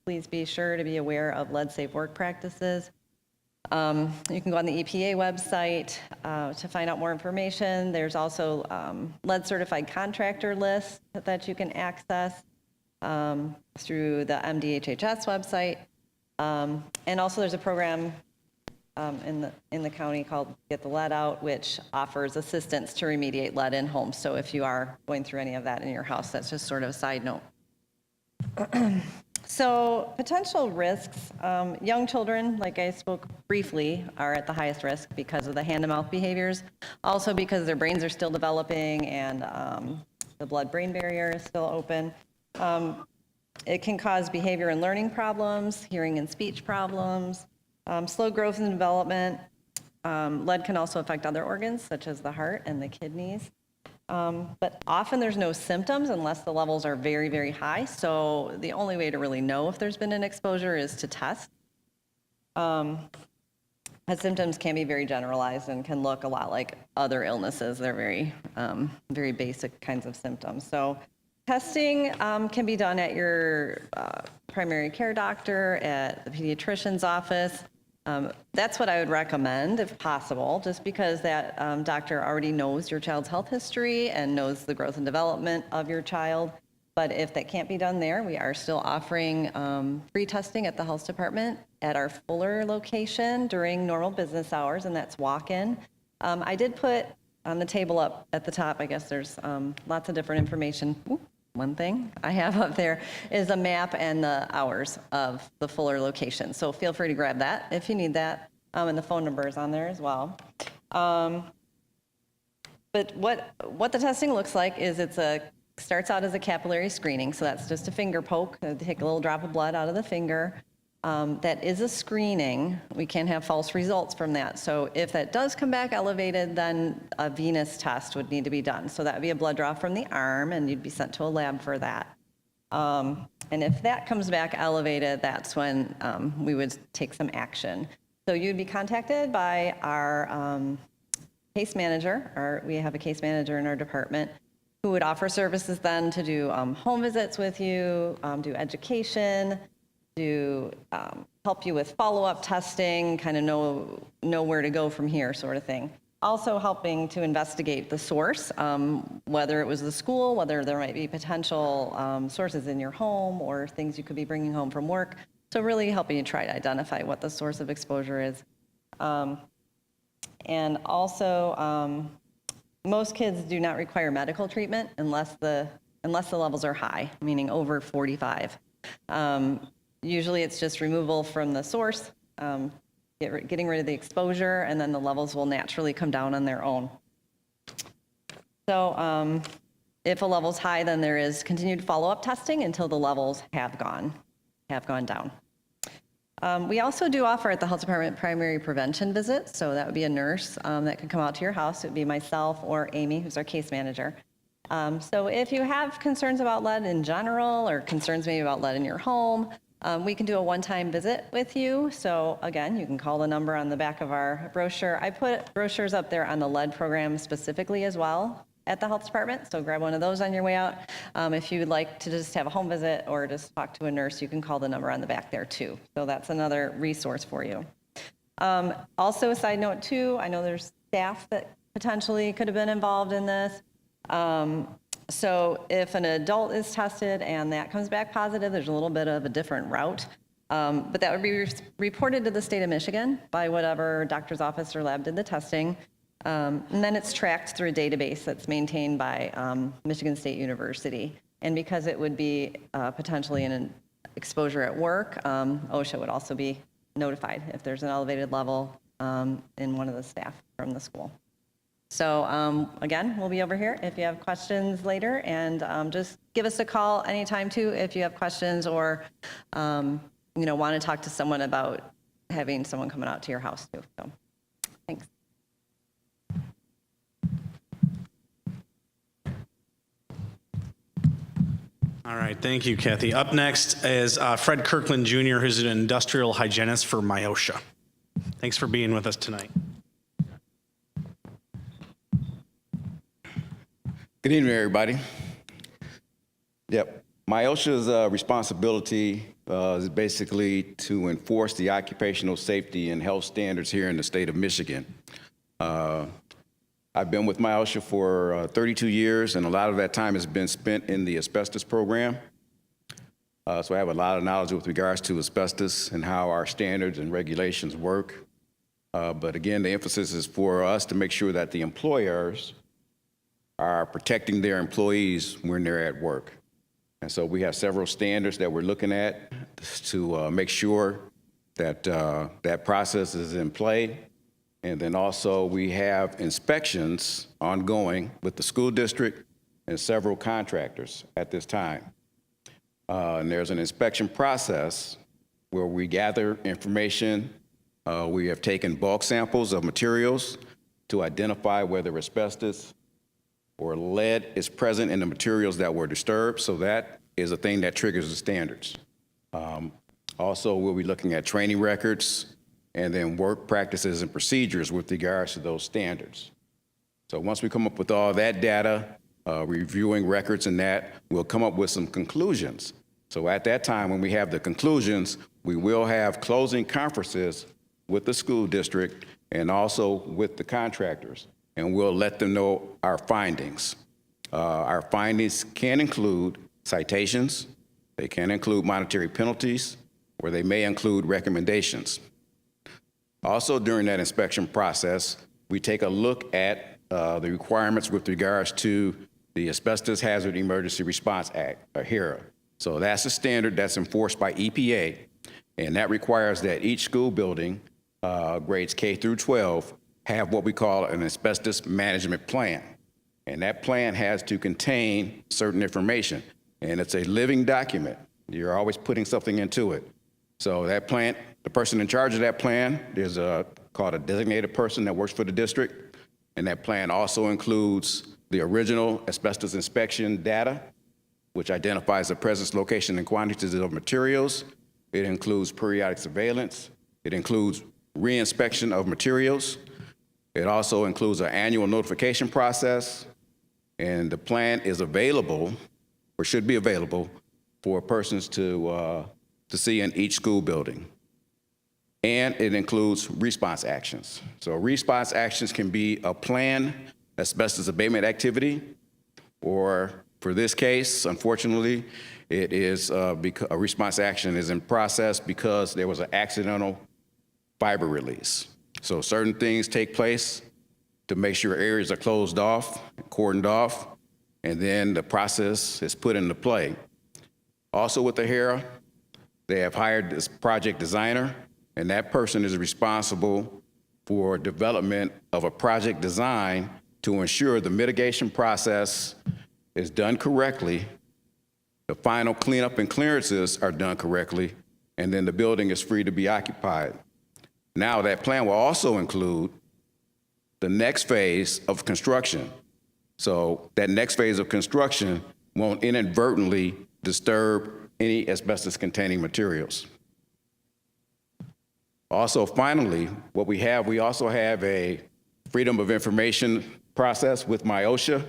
please be sure to be aware of lead-safe work practices. You can go on the EPA website to find out more information. There's also lead-certified contractor lists that you can access through the MDHHS website. And also there's a program in the county called Get the Lead Out, which offers assistance to remediate lead in homes. So if you are going through any of that in your house, that's just sort of a side note. So potential risks, young children, like I spoke briefly, are at the highest risk because of the hand-to-mouth behaviors. Also because their brains are still developing and the blood-brain barrier is still open. It can cause behavior and learning problems, hearing and speech problems, slow growth and development. Lead can also affect other organs, such as the heart and the kidneys. But often there's no symptoms unless the levels are very, very high. So the only way to really know if there's been an exposure is to test. As symptoms can be very generalized and can look a lot like other illnesses. They're very, very basic kinds of symptoms. So testing can be done at your primary care doctor, at the pediatrician's office. That's what I would recommend if possible, just because that doctor already knows your child's health history and knows the growth and development of your child. But if that can't be done there, we are still offering free testing at the health department at our Fuller location during normal business hours, and that's walk-in. I did put on the table up at the top, I guess there's lots of different information. Ooh. One thing I have up there is a map and the hours of the Fuller location. So feel free to grab that if you need that. And the phone number is on there as well. But what the testing looks like is starts out as a capillary screening. So that's just a finger poke. They take a little drop of blood out of the finger. That is a screening. We can't have false results from that. So if that does come back elevated, then a venous test would need to be done. So that would be a blood draw from the arm, and you'd be sent to a lab for that. And if that comes back elevated, that's when we would take some action. So you'd be contacted by our case manager, we have a case manager in our department, who would offer services then to do home visits with you, do education, do help you with follow-up testing, kind of know where to go from here, sort of thing. Also helping to investigate the source, whether it was the school, whether there might be potential sources in your home or things you could be bringing home from work. So really helping you try to identify what the source of exposure is. And also, most kids do not require medical treatment unless the levels are high, meaning over 45. Usually it's just removal from the source, getting rid of the exposure, and then the levels will naturally come down on their own. So if a level's high, then there is continued follow-up testing until the levels have gone down. We also do offer at the health department primary prevention visits. So that would be a nurse that could come out to your house. It would be myself or Amy, who's our case manager. So if you have concerns about lead in general or concerns maybe about lead in your home, we can do a one-time visit with you. So again, you can call the number on the back of our brochure. I put brochures up there on the lead program specifically as well at the health department. So grab one of those on your way out. If you would like to just have a home visit or just talk to a nurse, you can call the number on the back there too. So that's another resource for you. Also, a side note too, I know there's staff that potentially could have been involved in this. So if an adult is tested and that comes back positive, there's a little bit of a different route. But that would be reported to the state of Michigan by whatever doctor's office or lab did the testing. And then it's tracked through a database that's maintained by Michigan State University. And because it would be potentially an exposure at work, OSHA would also be notified if there's an elevated level in one of the staff from the school. So again, we'll be over here if you have questions later, and just give us a call anytime too if you have questions or want to talk to someone about having someone coming out to your house too. So thanks. All right, thank you, Kathy. Up next is Fred Kirkland Jr., who's an industrial hygienist for MyOSHA. Thanks for being with us tonight. Good evening, everybody. Yep, MyOSHA's responsibility is basically to enforce the occupational safety and health standards here in the state of Michigan. I've been with MyOSHA for 32 years, and a lot of that time has been spent in the asbestos program. So I have a lot of knowledge with regards to asbestos and how our standards and regulations work. But again, the emphasis is for us to make sure that the employers are protecting their employees when they're at work. And so we have several standards that we're looking at to make sure that that process is in play. And then also we have inspections ongoing with the school district and several contractors at this time. And there's an inspection process where we gather information. We have taken bulk samples of materials to identify whether asbestos or lead is present in the materials that were disturbed. So that is a thing that triggers the standards. Also, we'll be looking at training records and then work practices and procedures with regards to those standards. So once we come up with all that data, reviewing records and that, we'll come up with some conclusions. So at that time, when we have the conclusions, we will have closing conferences with the school district and also with the contractors, and we'll let them know our findings. Our findings can include citations, they can include monetary penalties, or they may include recommendations. Also, during that inspection process, we take a look at the requirements with regards to the Asbestos Hazard Emergency Response Act, or HERA. So that's a standard that's enforced by EPA, and that requires that each school building, grades K through 12, have what we call an asbestos management plan. And that plan has to contain certain information, and it's a living document. You're always putting something into it. So that plant, the person in charge of that plan, there's called a designated person that works for the district. And that plan also includes the original asbestos inspection data, which identifies the presence, location, and quantities of materials. It includes periodic surveillance. It includes reinspection of materials. It also includes an annual notification process. And the plan is available, or should be available, for persons to see in each school building. And it includes response actions. So response actions can be a planned asbestos abatement activity, or for this case, unfortunately, it is a response action is in process because there was an accidental fiber release. So certain things take place to make sure areas are closed off, cordoned off, and then the process is put into play. Also with the HERA, they have hired this project designer, and that person is responsible for development of a project design to ensure the mitigation process is done correctly, the final cleanup and clearances are done correctly, and then the building is free to be occupied. Now that plan will also include the next phase of construction. So that next phase of construction won't inadvertently disturb any asbestos-containing materials. Also, finally, we also have a Freedom of Information process with MIOSHA.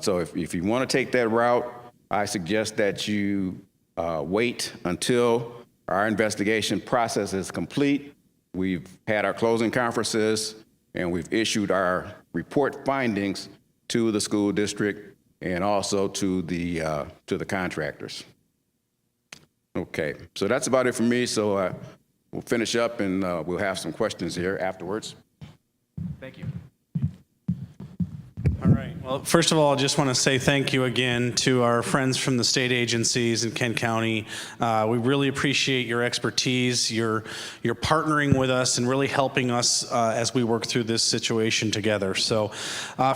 So if you want to take that route, I suggest that you wait until our investigation process is complete. We've had our closing conferences, and we've issued our report findings to the school district and also to the contractors. Okay, so that's about it for me. So we'll finish up, and we'll have some questions here afterwards. Thank you. All right. Well, first of all, I just want to say thank you again to our friends from the state agencies in Kent County. We really appreciate your expertise, your partnering with us and really helping us as we work through this situation together. So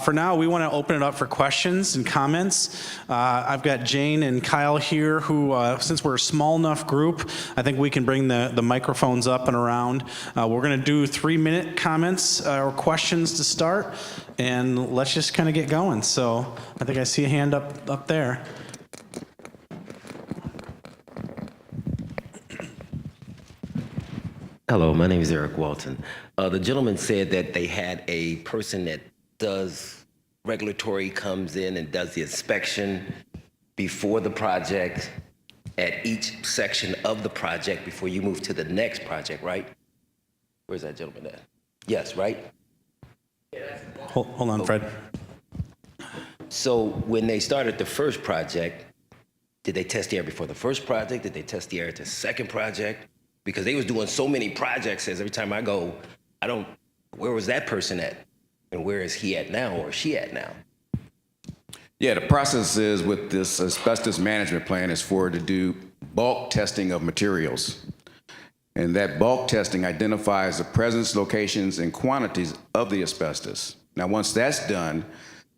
for now, we want to open it up for questions and comments. I've got Jane and Kyle here who, since we're a small enough group, I think we can bring the microphones up and around. We're going to do 3-minute comments or questions to start, and let's just kind of get going. So I think I see a hand up there. Hello, my name is Eric Walton. The gentleman said that they had a person that does regulatory, comes in and does the inspection before the project at each section of the project before you move to the next project, right? Where's that gentleman at? Yes, right? Hold on, Fred. So when they started the first project, did they test the air before the first project? Did they test the air at the second project? Because they was doing so many projects, as every time I go, where was that person at? And where is he at now or she at now? Yeah, the process is with this asbestos management plan is for to do bulk testing of materials. And that bulk testing identifies the presence, locations, and quantities of the asbestos. Now, once that's done,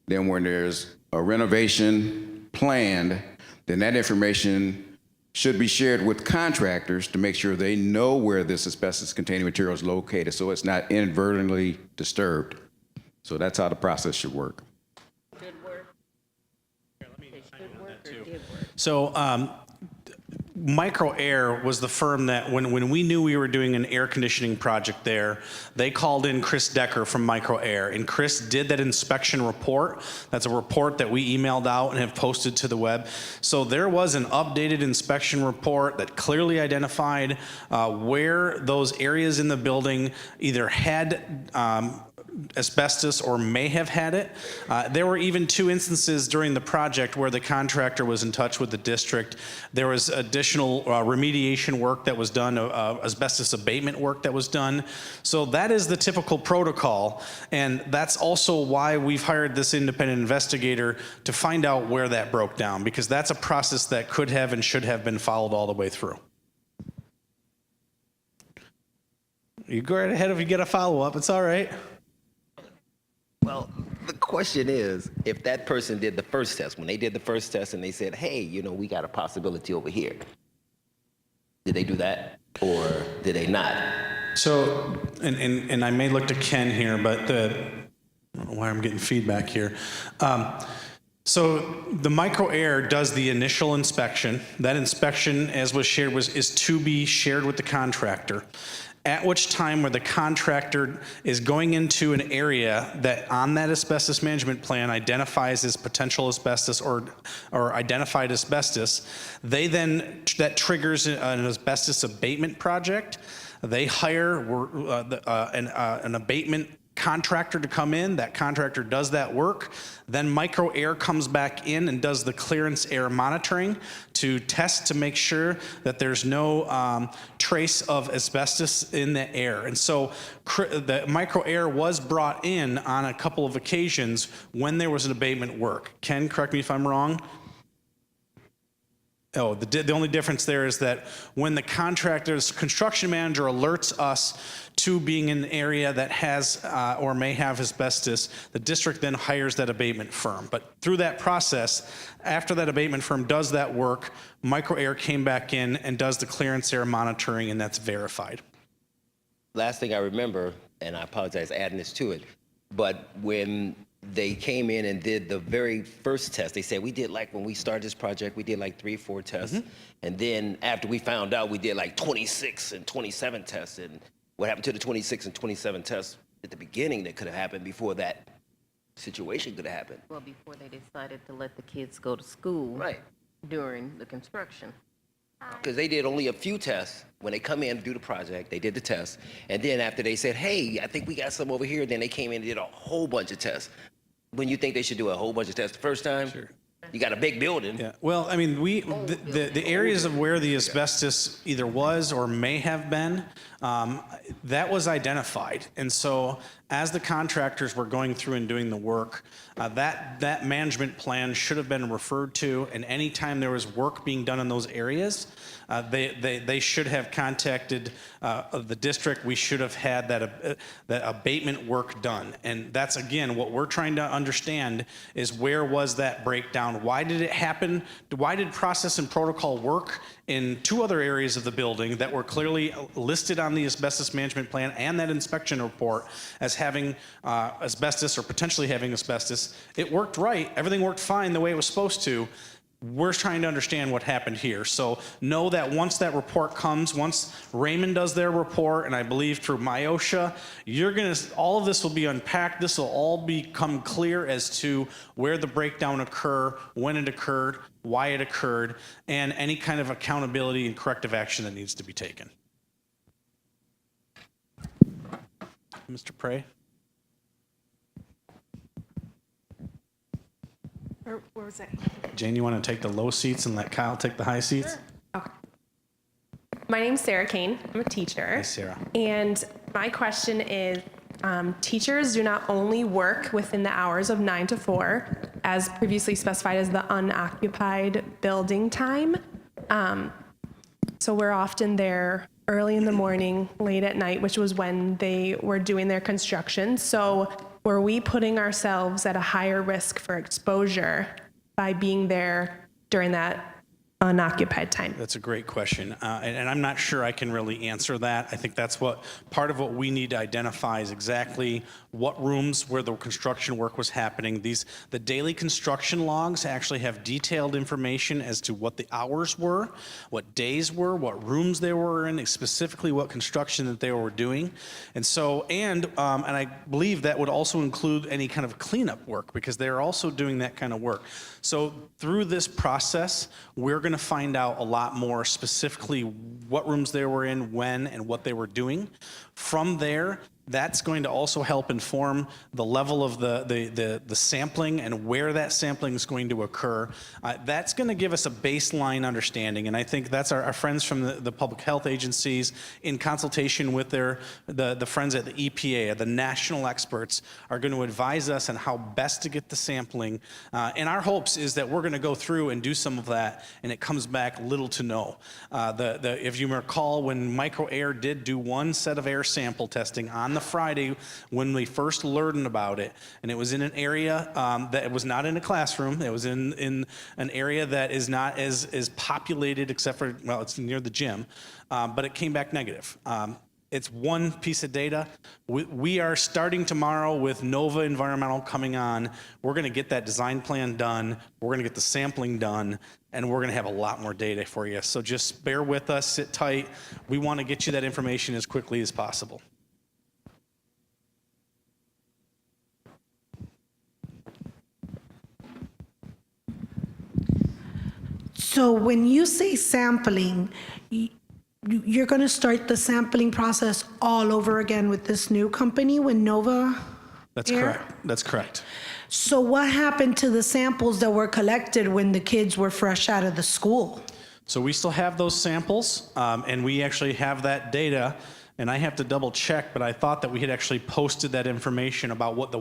then when there's a renovation planned, then that information should be shared with contractors to make sure they know where this asbestos-containing material is located so it's not inadvertently disturbed. So that's how the process should work. Good work. So Micro Air was the firm that when we knew we were doing an air conditioning project there, they called in Chris Decker from Micro Air, and Chris did that inspection report. That's a report that we emailed out and have posted to the web. So there was an updated inspection report that clearly identified where those areas in the building either had asbestos or may have had it. There were even 2 instances during the project where the contractor was in touch with the district. There was additional remediation work that was done, asbestos abatement work that was done. So that is the typical protocol, and that's also why we've hired this independent investigator to find out where that broke down, because that's a process that could have and should have been followed all the way through. You go right ahead if you get a follow-up, it's all right. Well, the question is, if that person did the first test, when they did the first test and they said, hey, we got a possibility over here, Did they do that or did they not? So, and I may look to Ken here, but I don't know why I'm getting feedback here. So the micro air does the initial inspection. That inspection, as was shared, is to be shared with the contractor. At which time where the contractor is going into an area that on that asbestos management plan identifies as potential asbestos or identified asbestos, that triggers an asbestos abatement project. They hire an abatement contractor to come in. That contractor does that work. Then micro air comes back in and does the clearance air monitoring to test to make sure that there's no trace of asbestos in the air. And so the micro air was brought in on a couple of occasions when there was an abatement work. Ken, correct me if I'm wrong. Oh, the only difference there is that when the contractor's construction manager alerts us to being in an area that has or may have asbestos, the district then hires that abatement firm. But through that process, after that abatement firm does that work, micro air came back in and does the clearance air monitoring, and that's verified. Last thing I remember, and I apologize adding this to it, but when they came in and did the very first test, they said, we did like, when we started this project, we did like 3 or 4 tests. And then after we found out, we did like 26 and 27 tests. And what happened to the 26 and 27 tests at the beginning that could have happened before that situation could have happened? Well, before they decided to let the kids go to school. Right. During the construction. Because they did only a few tests. When they come in to do the project, they did the tests. And then after they said, hey, I think we got some over here, then they came in and did a whole bunch of tests. When you think they should do a whole bunch of tests the first time, sure. You got a big building. Yeah, well, I mean, the areas of where the asbestos either was or may have been, that was identified. And so as the contractors were going through and doing the work, that management plan should have been referred to, and anytime there was work being done in those areas, they should have contacted the district. We should have had that abatement work done. And that's, again, what we're trying to understand is where was that breakdown? Why did it happen? Why did process and protocol work in 2 other areas of the building that were clearly listed on the asbestos management plan and that inspection report as having asbestos or potentially having asbestos? It worked right. Everything worked fine the way it was supposed to. We're trying to understand what happened here. So know that once that report comes, once Raymond does their report, and I believe through MIOSHA, all of this will be unpacked. This will all become clear as to where the breakdown occurred, when it occurred, why it occurred, and any kind of accountability and corrective action that needs to be taken. Mr. Prey? Where was it? Jane, you want to take the low seats and let Kyle take the high seats? Sure. Okay. My name's Sarah Kane. I'm a teacher. Hi, Sarah. And my question is, teachers do not only work within the hours of 9 to 4, as previously specified as the unoccupied building time. So we're often there early in the morning, late at night, which was when they were doing their construction. So were we putting ourselves at a higher risk for exposure by being there during that unoccupied time? That's a great question, and I'm not sure I can really answer that. I think that's part of what we need to identify is exactly what rooms where the construction work was happening. The daily construction logs actually have detailed information as to what the hours were, what days were, what rooms they were in, specifically what construction that they were doing, and so and I believe that would also include any kind of cleanup work because they're also doing that kind of work. So through this process, we're going to find out a lot more specifically what rooms they were in, when, and what they were doing. From there, that's going to also help inform the level of the sampling and where that sampling is going to occur. That's going to give us a baseline understanding, and I think that's our friends from the public health agencies in consultation with the friends at the EPA, the national experts, are going to advise us on how best to get the sampling. And our hopes is that we're going to go through and do some of that, and it comes back little to no. If you recall, when Micro Air did do one set of air sample testing on the the Friday when we first learned about it, and it was in an area that was not in a classroom. It was in an area that is not as populated, except for, well, it's near the gym, but it came back negative. It's one piece of data. We are starting tomorrow with Nova Environmental coming on. We're going to get that design plan done. We're going to get the sampling done, and we're going to have a lot more data for you. So just bear with us, sit tight. We want to get you that information as quickly as possible. So when you say sampling, you're going to start the sampling process all over again with this new company, with Nova? That's Air? correct. That's correct. So what happened to the samples that were collected when the kids were fresh out of the school? So we still have those samples, and we actually have that data. And I have to double check, but I thought that we had actually posted that information about what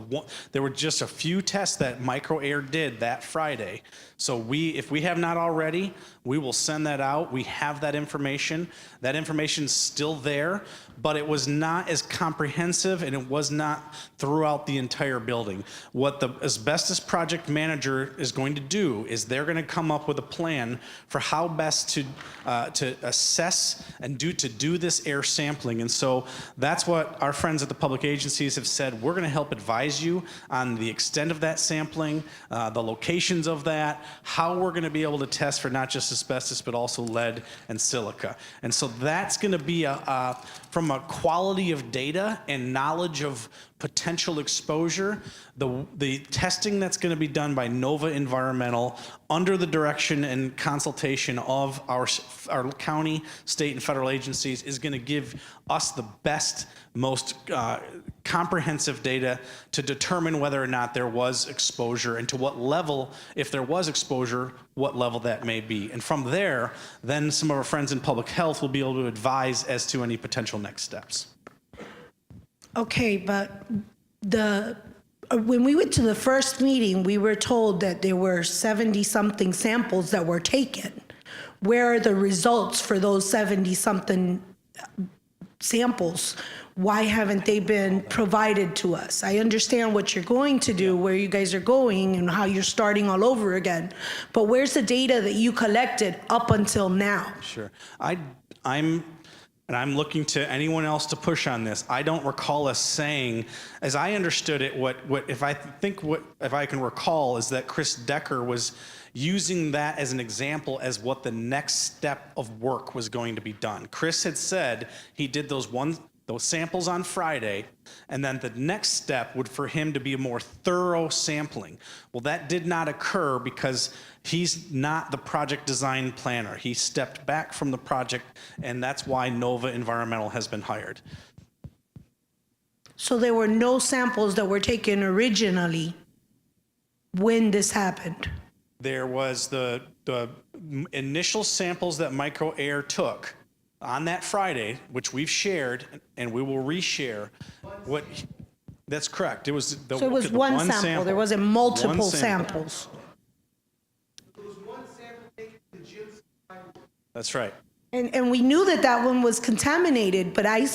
there were just a few tests that MicroAir did that Friday. So if we have not already, we will send that out. We have that information. That information's still there, but it was not as comprehensive and it was not throughout the entire building. What the asbestos project manager is going to do is they're going to come up with a plan for how best to assess and do this air sampling. And so that's what our friends at the public agencies have said. We're going to help advise you on the extent of that sampling, the locations of that, how we're going to be able to test for not just asbestos, but also lead and silica. And so that's going to be from a quality of data and knowledge of potential exposure, the testing that's going to be done by Nova Environmental under the direction and consultation of our county, state, and federal agencies is going to give us the best, most comprehensive data to determine whether or not there was exposure and to what level, if there was exposure, what level that may be. And from there, then some of our friends in public health will be able to advise as to any potential next steps. Okay, but when we went to the first meeting, we were told that there were 70-something samples that were taken. Where are the results for those 70-something samples? Why haven't they been provided to us? I understand what you're going to do, where you guys are going, and how you're starting all over again. But where's the data that you collected up until now? Sure. I'm looking to anyone else to push on this. I don't recall us saying, as I understood it, if I can recall, is that Chris Decker was using that as an example as what the next step of work was going to be done. Chris had said he did those samples on Friday, and then the next step would for him to be a more thorough sampling. Well, that did not occur because he's not the project design planner. He stepped back from the project, and that's why Nova Environmental has been hired. So there were no samples that were taken originally when this happened? There was the initial samples that MicroAir took on that Friday, which we've shared and we will reshare. That's correct. It was So it was one sample. There wasn't multiple samples. There was one sample taken to the gym. That's right. And we knew that one was contaminated, but I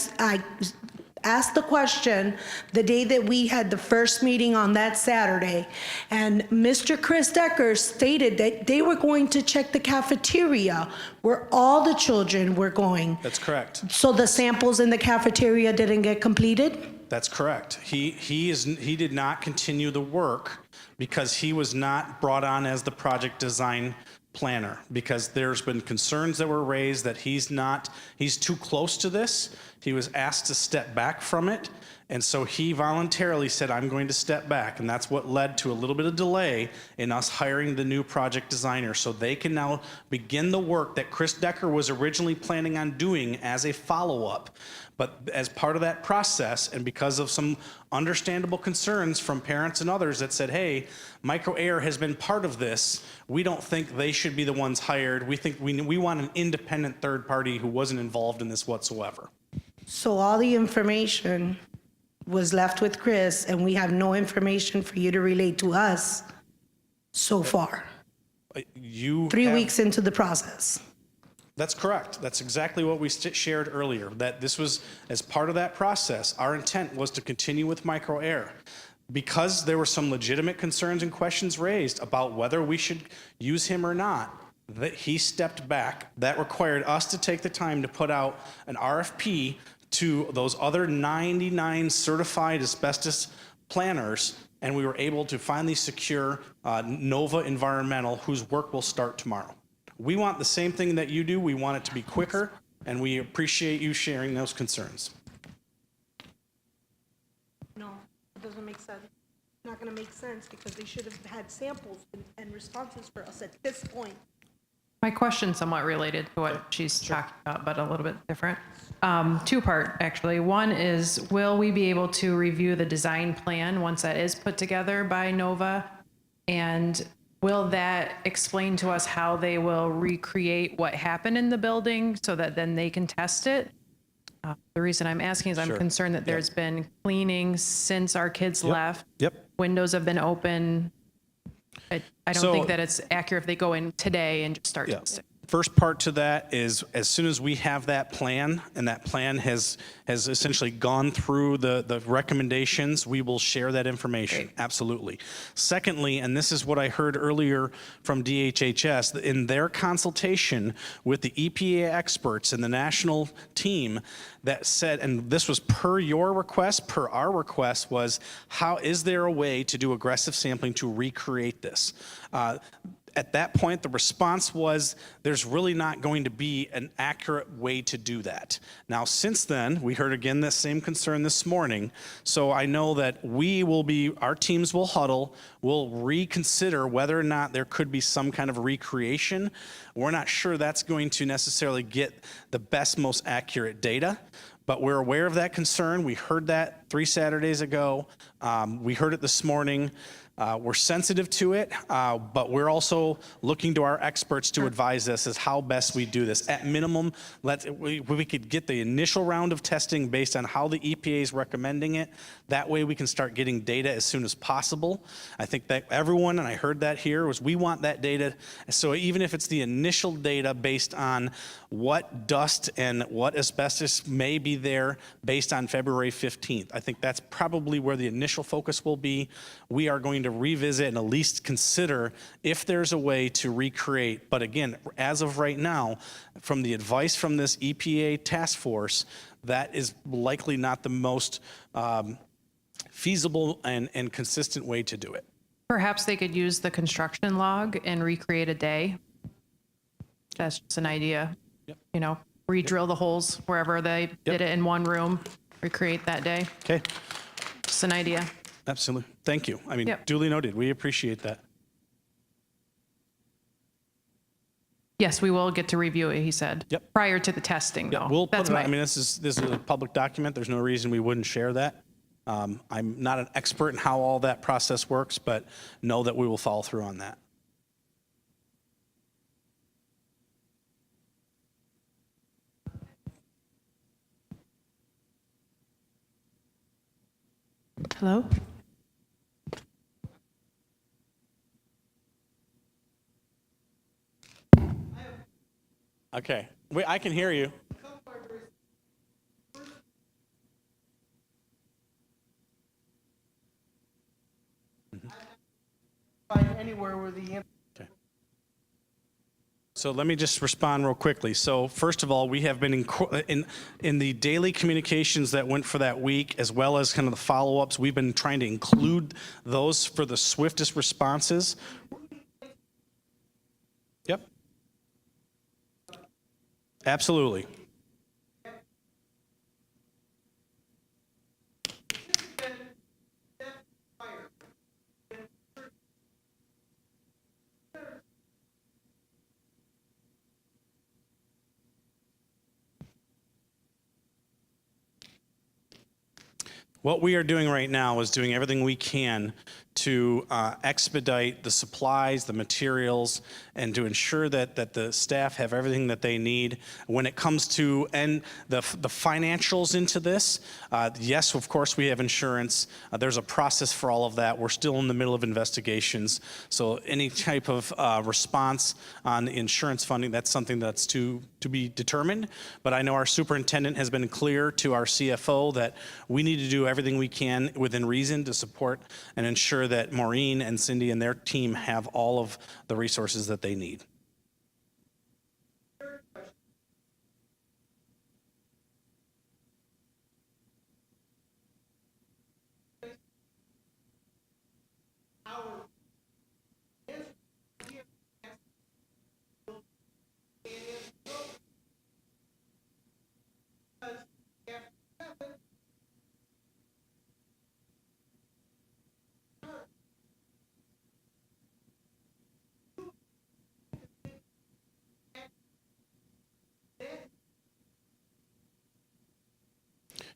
asked the question the day that we had the first meeting on that Saturday, and Mr. Chris Decker stated that they were going to check the cafeteria where all the children were going. That's correct. So the samples in the cafeteria didn't get completed? That's correct. He did not continue the work because he was not brought on as the project design planner, because there's been concerns that were raised that he's too close to this. He was asked to step back from it, and so he voluntarily said, I'm going to step back, and that's what led to a little bit of delay in us hiring the new project designer, so they can now begin the work that Chris Decker was originally planning on doing as a follow-up. But as part of that process, and because of some understandable concerns from parents and others that said, hey, MicroAir has been part of this, we don't think they should be the ones hired. We think we want an independent third party who wasn't involved in this whatsoever. So all the information was left with Chris, and we have no information for you to relate to us so far. 3 weeks into the process. That's correct. That's exactly what we shared earlier, that this was, as part of that process, our intent was to continue with micro air. Because there were some legitimate concerns and questions raised about whether we should use him or not, that he stepped back. That required us to take the time to put out an RFP to those other 99 certified asbestos planners, and we were able to finally secure Nova Environmental, whose work will start tomorrow. We want the same thing that you do. We want it to be quicker, and we appreciate you sharing those concerns. No, it doesn't make sense. It's not going to make sense because they should have had samples and responses for us at this point. My question's somewhat related to what she's talking about, but a little bit different. Two-part, actually. One is, will we be able to review the design plan once that is put together by Nova? And will that explain to us how they will recreate what happened in the building so that then they can test it? The reason I'm asking is I'm concerned that there's been cleaning since our kids left. Yep. Windows have been open. I don't So- think that it's accurate if they go in today and just start testing. First part to that is, as soon as we have that plan, and that plan has essentially gone through the recommendations, we will share that information. Great. Absolutely. Secondly, and this is what I heard earlier from DHHS, in their consultation with the EPA experts and the national team, that said, and this was per your request, per our request, was how is there a way to do aggressive sampling to recreate this? At that point, the response was, there's really not going to be an accurate way to do that. Now, since then, we heard again this same concern this morning. So I know that our teams will huddle, we'll reconsider whether or not there could be some kind of recreation. We're not sure that's going to necessarily get the best, most accurate data, but we're aware of that concern. We heard that 3 Saturdays ago. We heard it this morning. We're sensitive to it, but we're also looking to our experts to advise us as how best we do this. At minimum, we could get the initial round of testing based on how the EPA is recommending it. That way we can start getting data as soon as possible. I think that everyone, and I heard that here, was we want that data. So even if it's the initial data based on what dust and what asbestos may be there based on February 15th, I think that's probably where the initial focus will be. We are going to revisit and at least consider if there's a way to recreate. But again, as of right now, from the advice from this EPA task force, that is likely not the most feasible and consistent way to do it. Perhaps they could use the construction log and recreate a day. That's just an idea. Yep. You know, re-drill the holes wherever they did it in one room, recreate that day. Okay, Just an idea. absolutely. Thank you. I mean, Yep. duly noted. We appreciate that. Yes, we will get to review it, he said. Yep. Prior to the testing, though. We'll put That's it, my, I mean, this is a public document. There's no reason we wouldn't share that. I'm not an expert in how all that process works, but know that we will follow through on that. Hello? Okay, wait, I can hear you. Find anywhere where the So let me just respond real quickly. So first of all, we have been in the daily communications that went for that week, as well as kind of the follow-ups, we've been trying to include those for the swiftest responses. Yep. Absolutely. What we are doing right now is doing everything we can to expedite the supplies, the materials, and to ensure that the staff have everything that they need. When it comes to the financials into this, yes, of course, we have insurance. There's a process for all of that. We're still in the middle of investigations. So any type of response on insurance funding, that's something that's to be determined. But I know our superintendent has been clear to our CFO that we need to do everything we can within reason to support and ensure that Maureen and Cindy and their team have all of the resources that they need.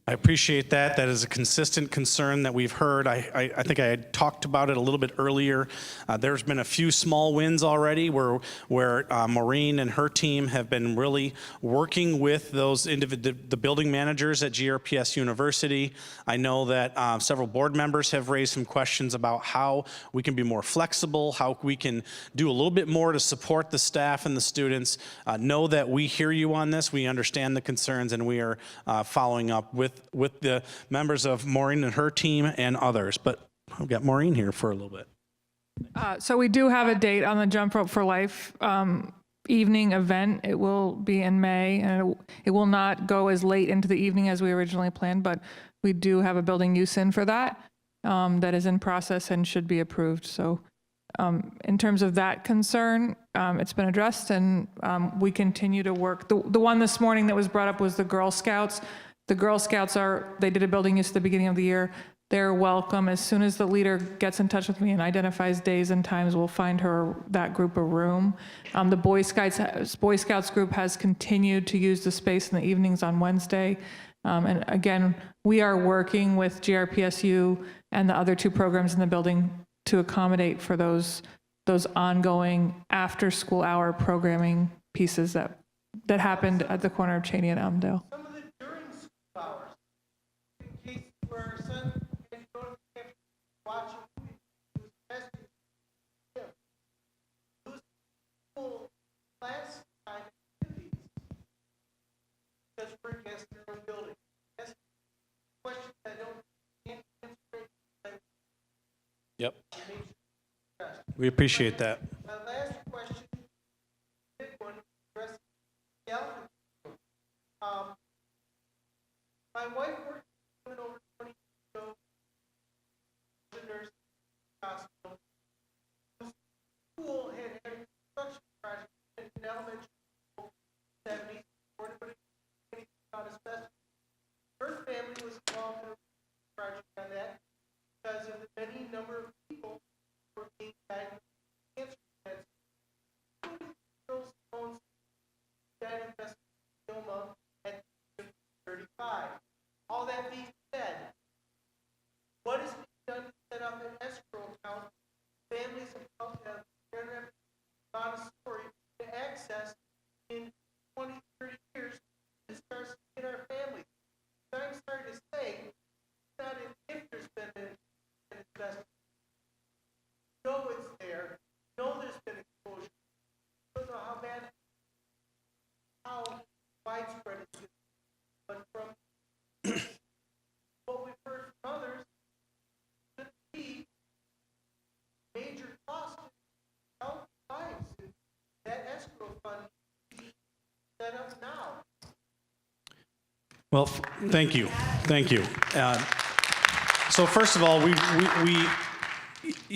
I appreciate that. That is a consistent concern that we've heard. I think I had talked about it a little bit earlier. There's been a few small wins already where Maureen and her team have been really working with the building managers at GRPS University. I know that several board members have raised some questions about how we can be more flexible, how we can do a little bit more to support the staff and the students. Know that we hear you on this. We understand the concerns, and we are following up with the members of Maureen and her team and others. But I've got Maureen here for a little bit. So we do have a date on the Jump Rope for Life evening event. It will be in May, and it will not go as late into the evening as we originally planned, but we do have a building use in for that that is in process and should be approved. So in terms of that concern, it's been addressed, and we continue to work. The one this morning that was brought up was the Girl Scouts. The Girl Scouts they did a building use at the beginning of the year. They're welcome. As soon as the leader gets in touch with me and identifies days and times, we'll find that group a room. The Boy Scouts group has continued to use the space in the evenings on Wednesday. And again, we are working with GRPSU and the other two programs in the building to accommodate for those ongoing after school hour programming pieces that happened at the corner of Cheney and Elmdale. Yep. We appreciate that. My last question, big one, addressing the elephant. My wife worked over 20 years ago as a nurse in the hospital. The school had a construction project in an elementary school in the 70s, but anything about asbestos. Her family was involved in a project on that because of the many number of people who were being diagnosed with cancer. Girls' phones died of mesothelioma at 35. All that being said, what is being done to set up an escrow account? Families have Montessori to access in 20, 30 years. This starts to hit our families. So I'm sorry to say, it's not if there's been an investment. Know it's there. Know there's been exposure. Don't know how widespread it is. But from what we've heard from others, could be major cost to help lives. That escrow fund is set up now. Well, thank you. Thank you. So first of all, we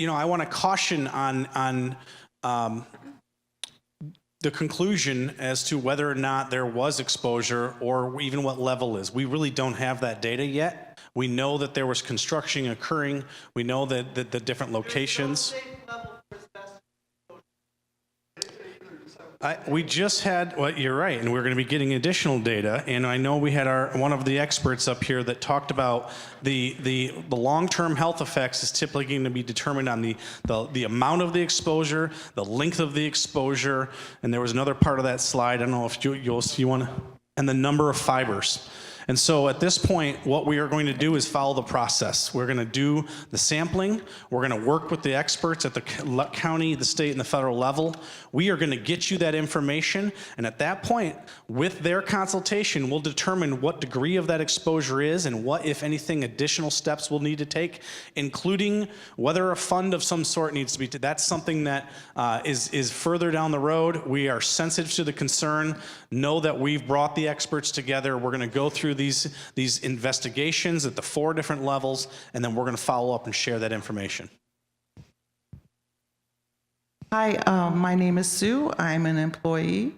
I want to caution on the conclusion as to whether or not there was exposure or even what level is. We really don't have that data yet. We know that there was construction occurring. We know that the different locations. We just had, well, you're right, and we're going to be getting additional data. And I know we had one of the experts up here that talked about the long-term health effects is typically going to be determined on the amount of the exposure, the length of the exposure, and there was another part of that slide. I don't know if you want to, and the number of fibers. And so at this point, what we are going to do is follow the process. We're going to do the sampling. We're going to work with the experts at the county, the state, and the federal level. We are going to get you that information. And at that point, with their consultation, we'll determine what degree of that exposure is and what, if anything, additional steps we'll need to take, including whether a fund of some sort needs to be. That's something that is further down the road. We are sensitive to the concern. Know that we've brought the experts together. We're going to go through these investigations at the 4 different levels, and then we're going to follow up and share that information. Hi, my name is Sue. I'm an employee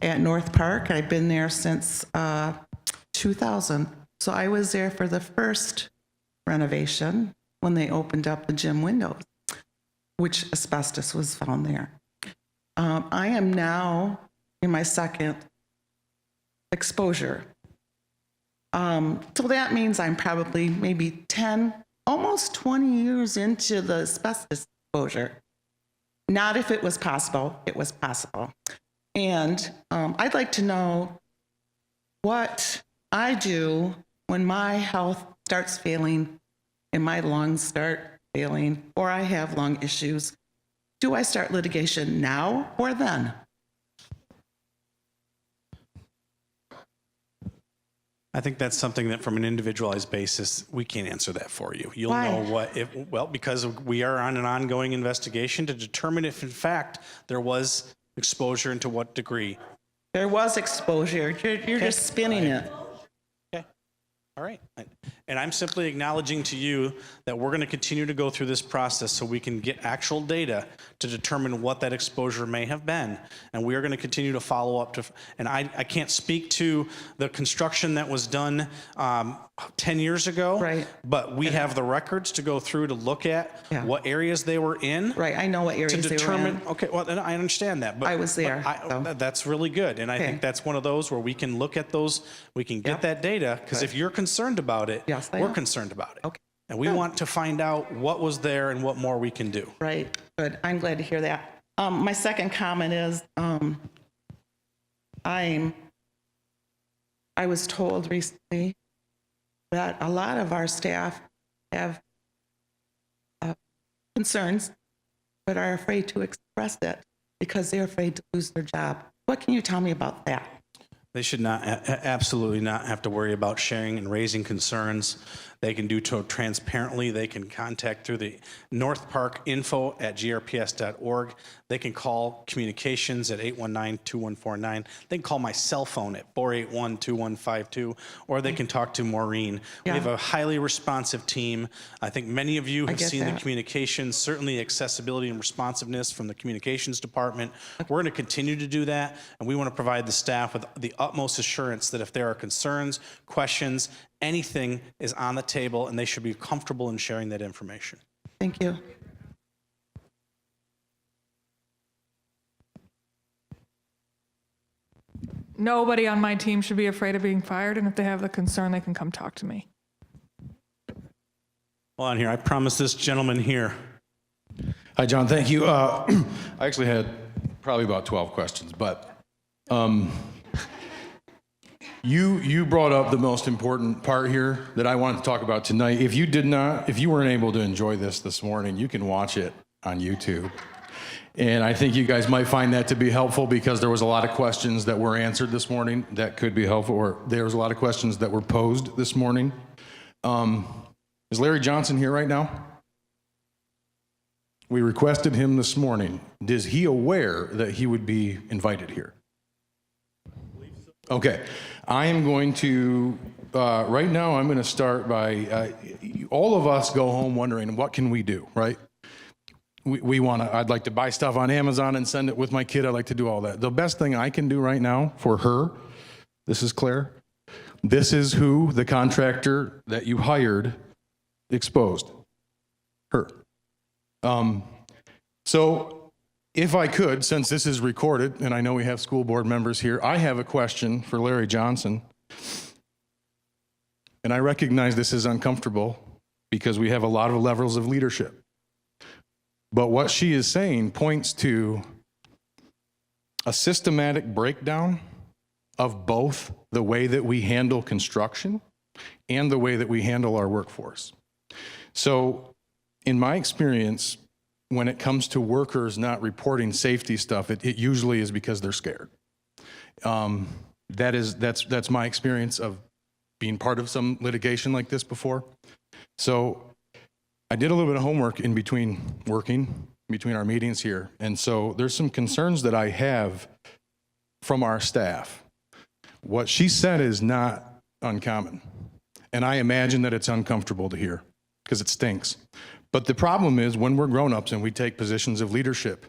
at North Park. I've been there since 2000. So I was there for the first renovation when they opened up the gym windows, which asbestos was found there. I am now in my second exposure. So that means I'm probably maybe 10, almost 20 years into the asbestos exposure. Not if it was possible, it was possible. And I'd like to know what I do when my health starts failing and my lungs start failing, or I have lung issues. Do I start litigation now or then? I think that's something that from an individualized basis, we can't answer that for you. You'll Why? know well, because we are on an ongoing investigation to determine if in fact there was exposure and to what degree. There was exposure. You're just spinning it. Okay, all right. And I'm simply acknowledging to you that we're going to continue to go through this process so we can get actual data to determine what that exposure may have been. And we are going to continue to follow up to, and I can't speak to the construction that was done 10 years ago, Right. but we have the records to go through to look at what areas they were in. Right, I know what areas To they were determine, in. okay, well, then I understand that. But I was there, so. That's really good. And I Okay. think that's one of those where we can look at those, we can get Yep. that data, because if you're concerned about it, Yes, I we're am. concerned about it. Okay. And we want to find out what was there and what more we can do. Right, good. I'm glad to hear that. My second comment is, I was told recently that a lot of our staff have concerns, but are afraid to express it because they're afraid to lose their job. What can you tell me about that? They should not, absolutely not have to worry about sharing and raising concerns. They can do so transparently. They can contact through the northparkinfo@grps.org. They can call communications at 819-2149. They can call my cell phone at 481-2152, or they can talk to Maureen. We have a highly responsive team. I think many of you have get seen the that. communications, certainly accessibility and responsiveness from the communications department. We're going to continue to do that, and we want to provide the staff with the utmost assurance that if there are concerns, questions, anything is on the table, and they should be comfortable in sharing that information. Thank you. Nobody on my team should be afraid of being fired, and if they have the concern, they can come talk to me. Hold on here. I promise this gentleman here. Hi, John. Thank you. I actually had probably about 12 questions, but you brought up the most important part here that I wanted to talk about tonight. If you weren't able to enjoy this morning, you can watch it on YouTube. And I think you guys might find that to be helpful because there was a lot of questions that were answered this morning that could be helpful, or there was a lot of questions that were posed this morning. Is Larry Johnson here right now? We requested him this morning. Is he aware that he would be invited here? Okay. I am going to, right now, I'm going to start by, all of us go home wondering, what can we do, right? I'd like to buy stuff on Amazon and send it with my kid. I'd like to do all that. The best thing I can do right now for her, this is Claire, this is who the contractor that you hired exposed, her. So if I could, since this is recorded, and I know we have school board members here, I have a question for Larry Johnson. And I recognize this is uncomfortable because we have a lot of levels of leadership. But what she is saying points to a systematic breakdown of both the way that we handle construction and the way that we handle our workforce. So in my experience, when it comes to workers not reporting safety stuff, it usually is because they're scared. That's my experience of being part of some litigation like this before. So I did a little bit of homework in between our meetings here. And so there's some concerns that I have from our staff. What she said is not uncommon. And I imagine that it's uncomfortable to hear because it stinks. But the problem is when we're grown-ups and we take positions of leadership,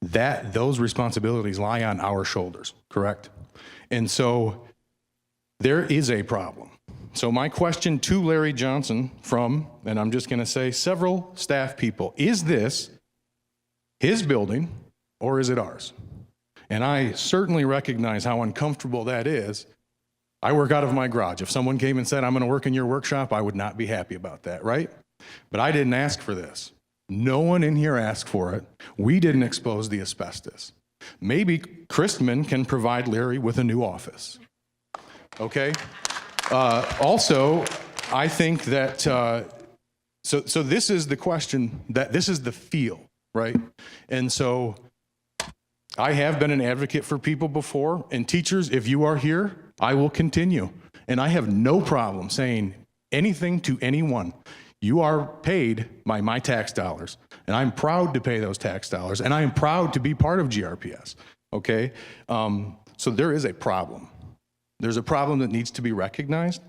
those responsibilities lie on our shoulders, correct? And so there is a problem. So my question to Larry Johnson and I'm just gonna say several staff people, is this his building or is it ours? And I certainly recognize how uncomfortable that is. I work out of my garage. If someone came and said, I'm gonna work in your workshop, I would not be happy about that, right? But I didn't ask for this. No one in here asked for it. We didn't expose the asbestos. Maybe Christman can provide Larry with a new office. Okay? Also, I think that, so this is the question, this is the feel, right? And so I have been an advocate for people before, and teachers, if you are here, I will continue. And I have no problem saying anything to anyone. You are paid by my tax dollars, and I'm proud to pay those tax dollars, and I am proud to be part of GRPS, okay? So there is a problem. There's a problem that needs to be recognized,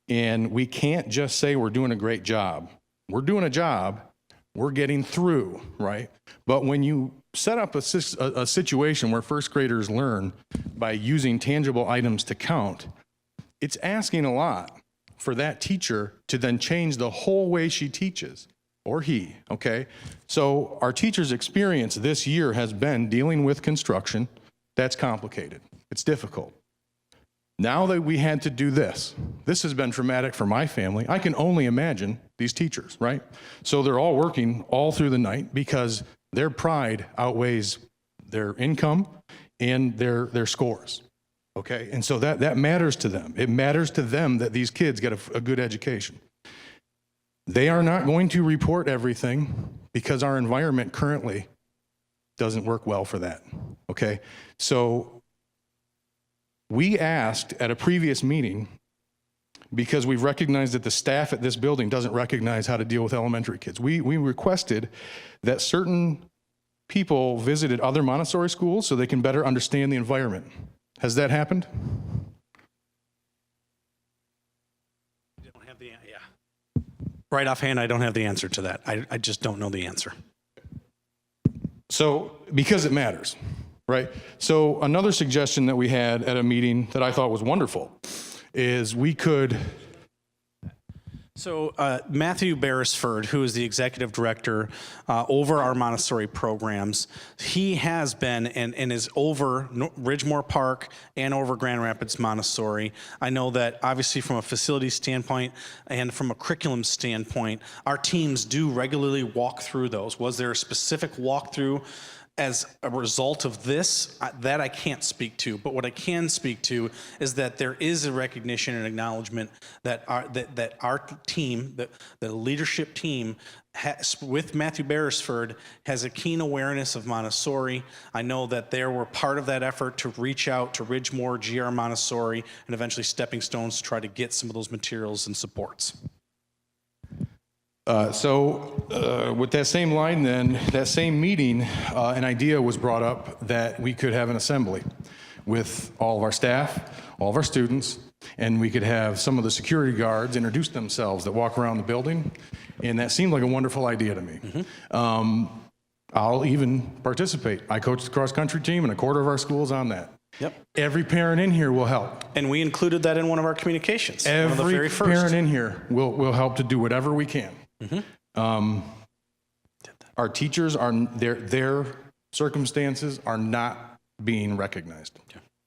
and we can't just say we're doing a great job. We're doing a job, we're getting through, right? But when you set up a situation where first graders learn by using tangible items to count, it's asking a lot for that teacher to then change the whole way she teaches, or he, okay? So our teacher's experience this year has been dealing with construction. That's complicated. It's difficult. Now that we had to do this has been traumatic for my family. I can only imagine these teachers, right? So they're all working all through the night because their pride outweighs their income and their scores. Okay, and so that matters to them. It matters to them that these kids get a good education. They are not going to report everything because our environment currently doesn't work well for that, okay? So we asked at a previous meeting, because we've recognized that the staff at this building doesn't recognize how to deal with elementary kids. We requested that certain people visited other Montessori schools so they can better understand the environment. Has that happened? Right offhand, I don't have the answer to that. I just don't know the answer. So, because it matters, right? So another suggestion that we had at a meeting that I thought was wonderful is we could... So Matthew Beresford, who is the executive director over our Montessori programs, he has been and is over Ridgemore Park and over Grand Rapids Montessori. I know that obviously from a facility standpoint and from a curriculum standpoint, our teams do regularly walk through those. Was there a specific walkthrough as a result of this? That I can't speak to, but what I can speak to is that there is a recognition and acknowledgement that our team, the leadership team, with Matthew Beresford, has a keen awareness of Montessori. I know that they were part of that effort to reach out to Ridgemore, GR Montessori, and eventually Stepping Stones to try to get some of those materials and supports. With that same line then, that same meeting, an idea was brought up that we could have an assembly with all of our staff, all of our students, and we could have some of the security guards introduce themselves that walk around the building, and that seemed like a wonderful idea to me. Mm-hmm. I'll even participate. I coach the cross-country team, and a quarter of our school's on that. Yep. Every parent in here will help. And we included that in one of our communications. Every one of the very first. parent in here will help to do whatever we can. Mm-hmm. our teachers are, their circumstances are not being recognized.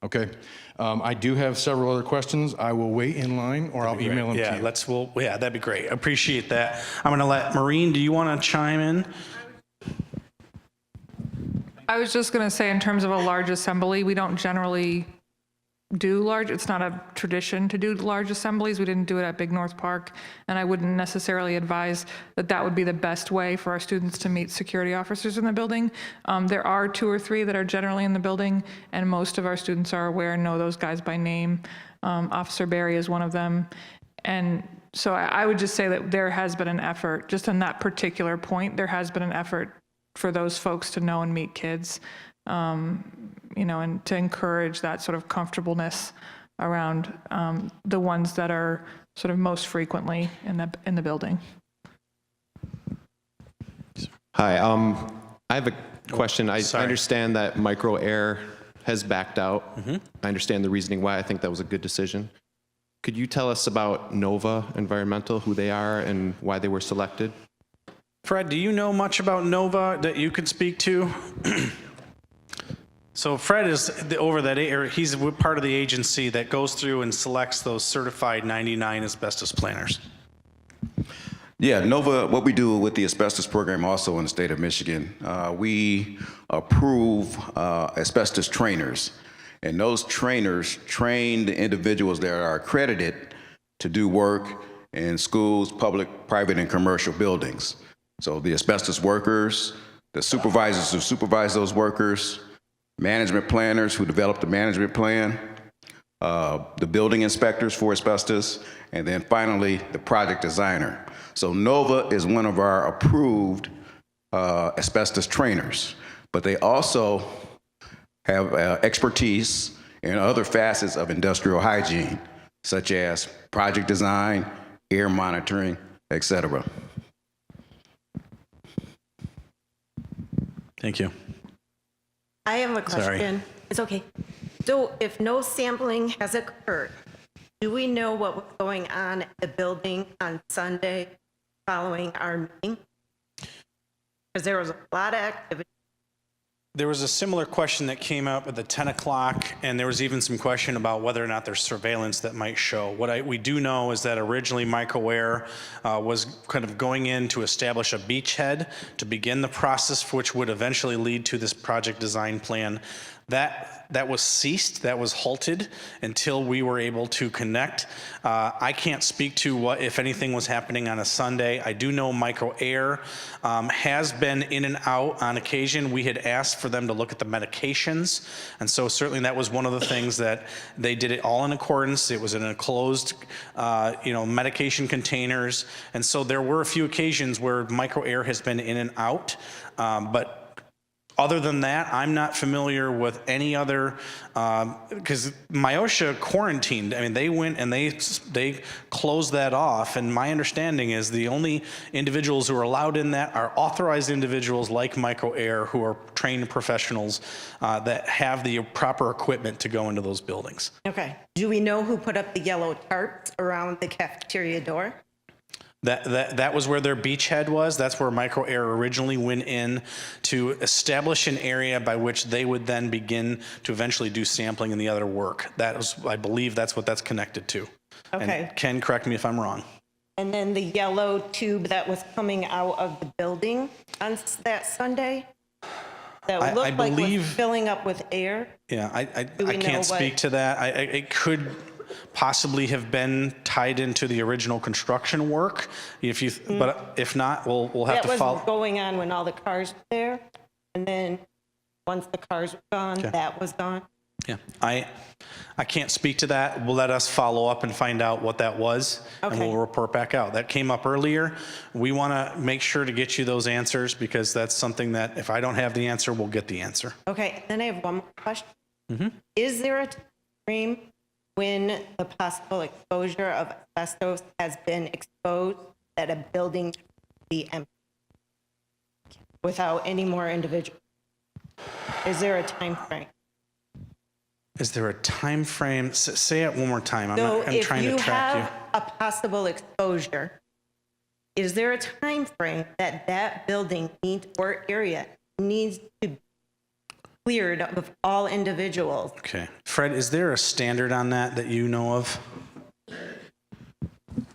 Okay. I do have several other questions. I will wait in line or I'll email them to you. Yeah, that'd be great. Appreciate that. I'm going to let Maureen, do you want to chime in? I was just going to say, in terms of a large assembly, we don't generally do large, it's not a tradition to do large assemblies. We didn't do it at Big North Park, and I wouldn't necessarily advise that that would be the best way for our students to meet security officers in the building. There are 2 or 3 that are generally in the building, and most of our students are aware and know those guys by name. Officer Barry is one of them. And so I would just say that there has been an effort, just on that particular point, there has been an effort for those folks to know and meet kids. You know, and to encourage that sort of comfortableness around the ones that are sort of most frequently in the building. Hi, I have a question. I understand that Micro Air has backed out. I understand the reasoning why. I think that was a good decision. Could you tell us about Nova Environmental, who they are and why they were selected? Fred, do you know much about Nova that you could speak to? So Fred is over that area. He's part of the agency that goes through and selects those certified 99 asbestos planners. Yeah, Nova, what we do with the asbestos program also in the state of Michigan, we approve asbestos trainers. And those trainers train the individuals that are accredited to do work in schools, public, private, and commercial buildings. So the asbestos workers, the supervisors who supervise those workers, management planners who develop the management plan, the building inspectors for asbestos, and then finally the project designer. So Nova is one of our approved asbestos trainers, but they also have expertise in other facets of industrial hygiene, such as project design, air monitoring, etc. Thank you. I have a question. Sorry. It's okay. So if no sampling has occurred, do we know what was going on at the building on Sunday following our meeting? Because there was a lot of activity. There was a similar question that came up at the 10 o'clock, and there was even some question about whether or not there's surveillance that might show. What we do know is that originally Micro Air was kind of going in to establish a beachhead to begin the process, which would eventually lead to this project design plan. That was ceased, that was halted until we were able to connect. I can't speak to what, if anything, was happening on a Sunday. I do know Micro Air has been in and out on occasion. We had asked for them to look at the medications, and so certainly that was one of the things that they did it all in accordance. It was in a closed, medication containers, and so there were a few occasions where Micro Air has been in and out, but other than that, I'm not familiar with any other, because MIOSHA quarantined. I mean, they went and they closed that off, and my understanding is the only individuals who are allowed in that are authorized individuals like Micro Air, who are trained professionals that have the proper equipment to go into those buildings. Okay. Do we know who put up the yellow tarps around the cafeteria door? That was where their beachhead was. That's where Micro Air originally went in to establish an area by which they would then begin to eventually do sampling and the other work. That was, I believe that's what that's connected to. Okay. And Ken, correct me if I'm wrong. And then the yellow tube that was coming out of the building on that Sunday? That looked like was filling up with air? Yeah, I can't speak to that. It could possibly have been tied into the original construction work. But if not, we'll have to follow. That was going on when all the cars were there, and then once the cars were gone, that was gone. Yeah, I can't speak to that. We'll let us follow up and find out what that was, and we'll report back out. That came up earlier. We want to make sure to get you those answers, because that's something that if I don't have the answer, we'll get the answer. Okay, then I have one more question. Is there a time frame when the possible exposure of asbestos has been exposed that a building should be empty without any more individuals? Is there a time frame? Is there a time frame? Say it one more time. I'm trying to track you. If you have a possible exposure is there a time frame that that building needs or area needs to be cleared of all individuals? Okay. Fred, is there a standard on that you know of?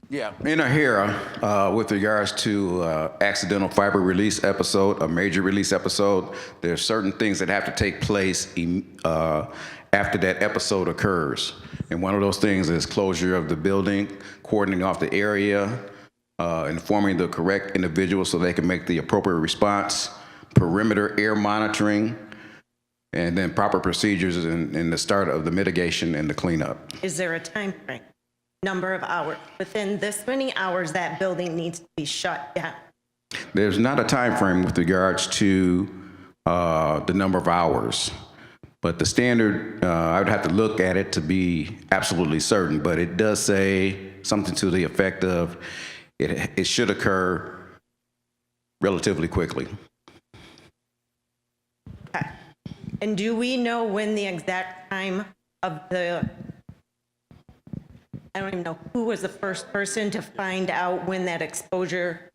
Yeah, in a HERA, with regards to accidental fiber release episode, a major release episode, there's certain things that have to take place after that episode occurs. And one of those things is closure of the building, cordoning off the area, informing the correct individual so they can make the appropriate response, perimeter air monitoring, and then proper procedures in the start of the mitigation and the cleanup. Is there a time frame? Number of hours? Within this many hours, that building needs to be shut down. There's not a time frame with regards to the number of hours, but the standard, I would have to look at it to be absolutely certain, but it does say something to the effect of it should occur relatively quickly. Okay. And do we know when the exact time of I don't even know who was the first person to find out when that exposure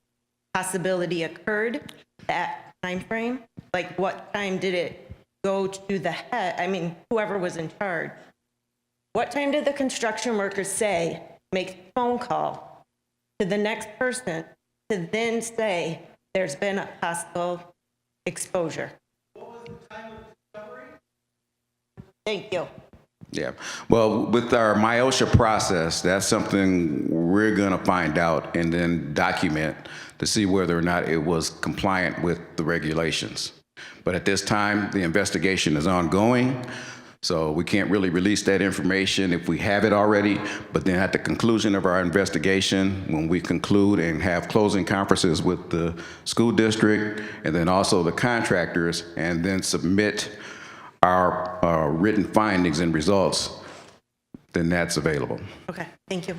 possibility occurred, that time frame? Like what time did it go to the head? I mean, whoever was in charge. What time did the construction workers say, make a phone call to the next person to then say there's been a possible exposure? What was the time of discovery? Thank you. Yeah, well, with our MIOSHA process, that's something we're gonna find out and then document to see whether or not it was compliant with the regulations. But at this time, the investigation is ongoing, so we can't really release that information if we have it already, but then at the conclusion of our investigation, when we conclude and have closing conferences with the school district and then also the contractors, and then submit our written findings and results, then that's available. Okay, thank you.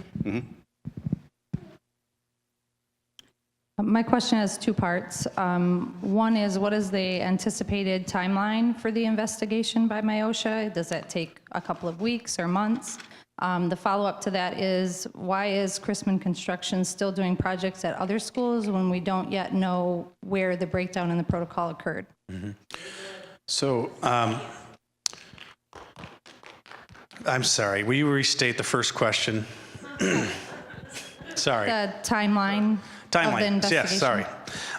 My question has two parts. One is, what is the anticipated timeline for the investigation by MIOSHA? Does that take a couple of weeks or months? The follow-up to that is, why is Chrisman Construction still doing projects at other schools when we don't yet know where the breakdown in the protocol occurred? So, I'm sorry, will you restate the first question? Sorry. The timeline of the investigation? Yes, sorry.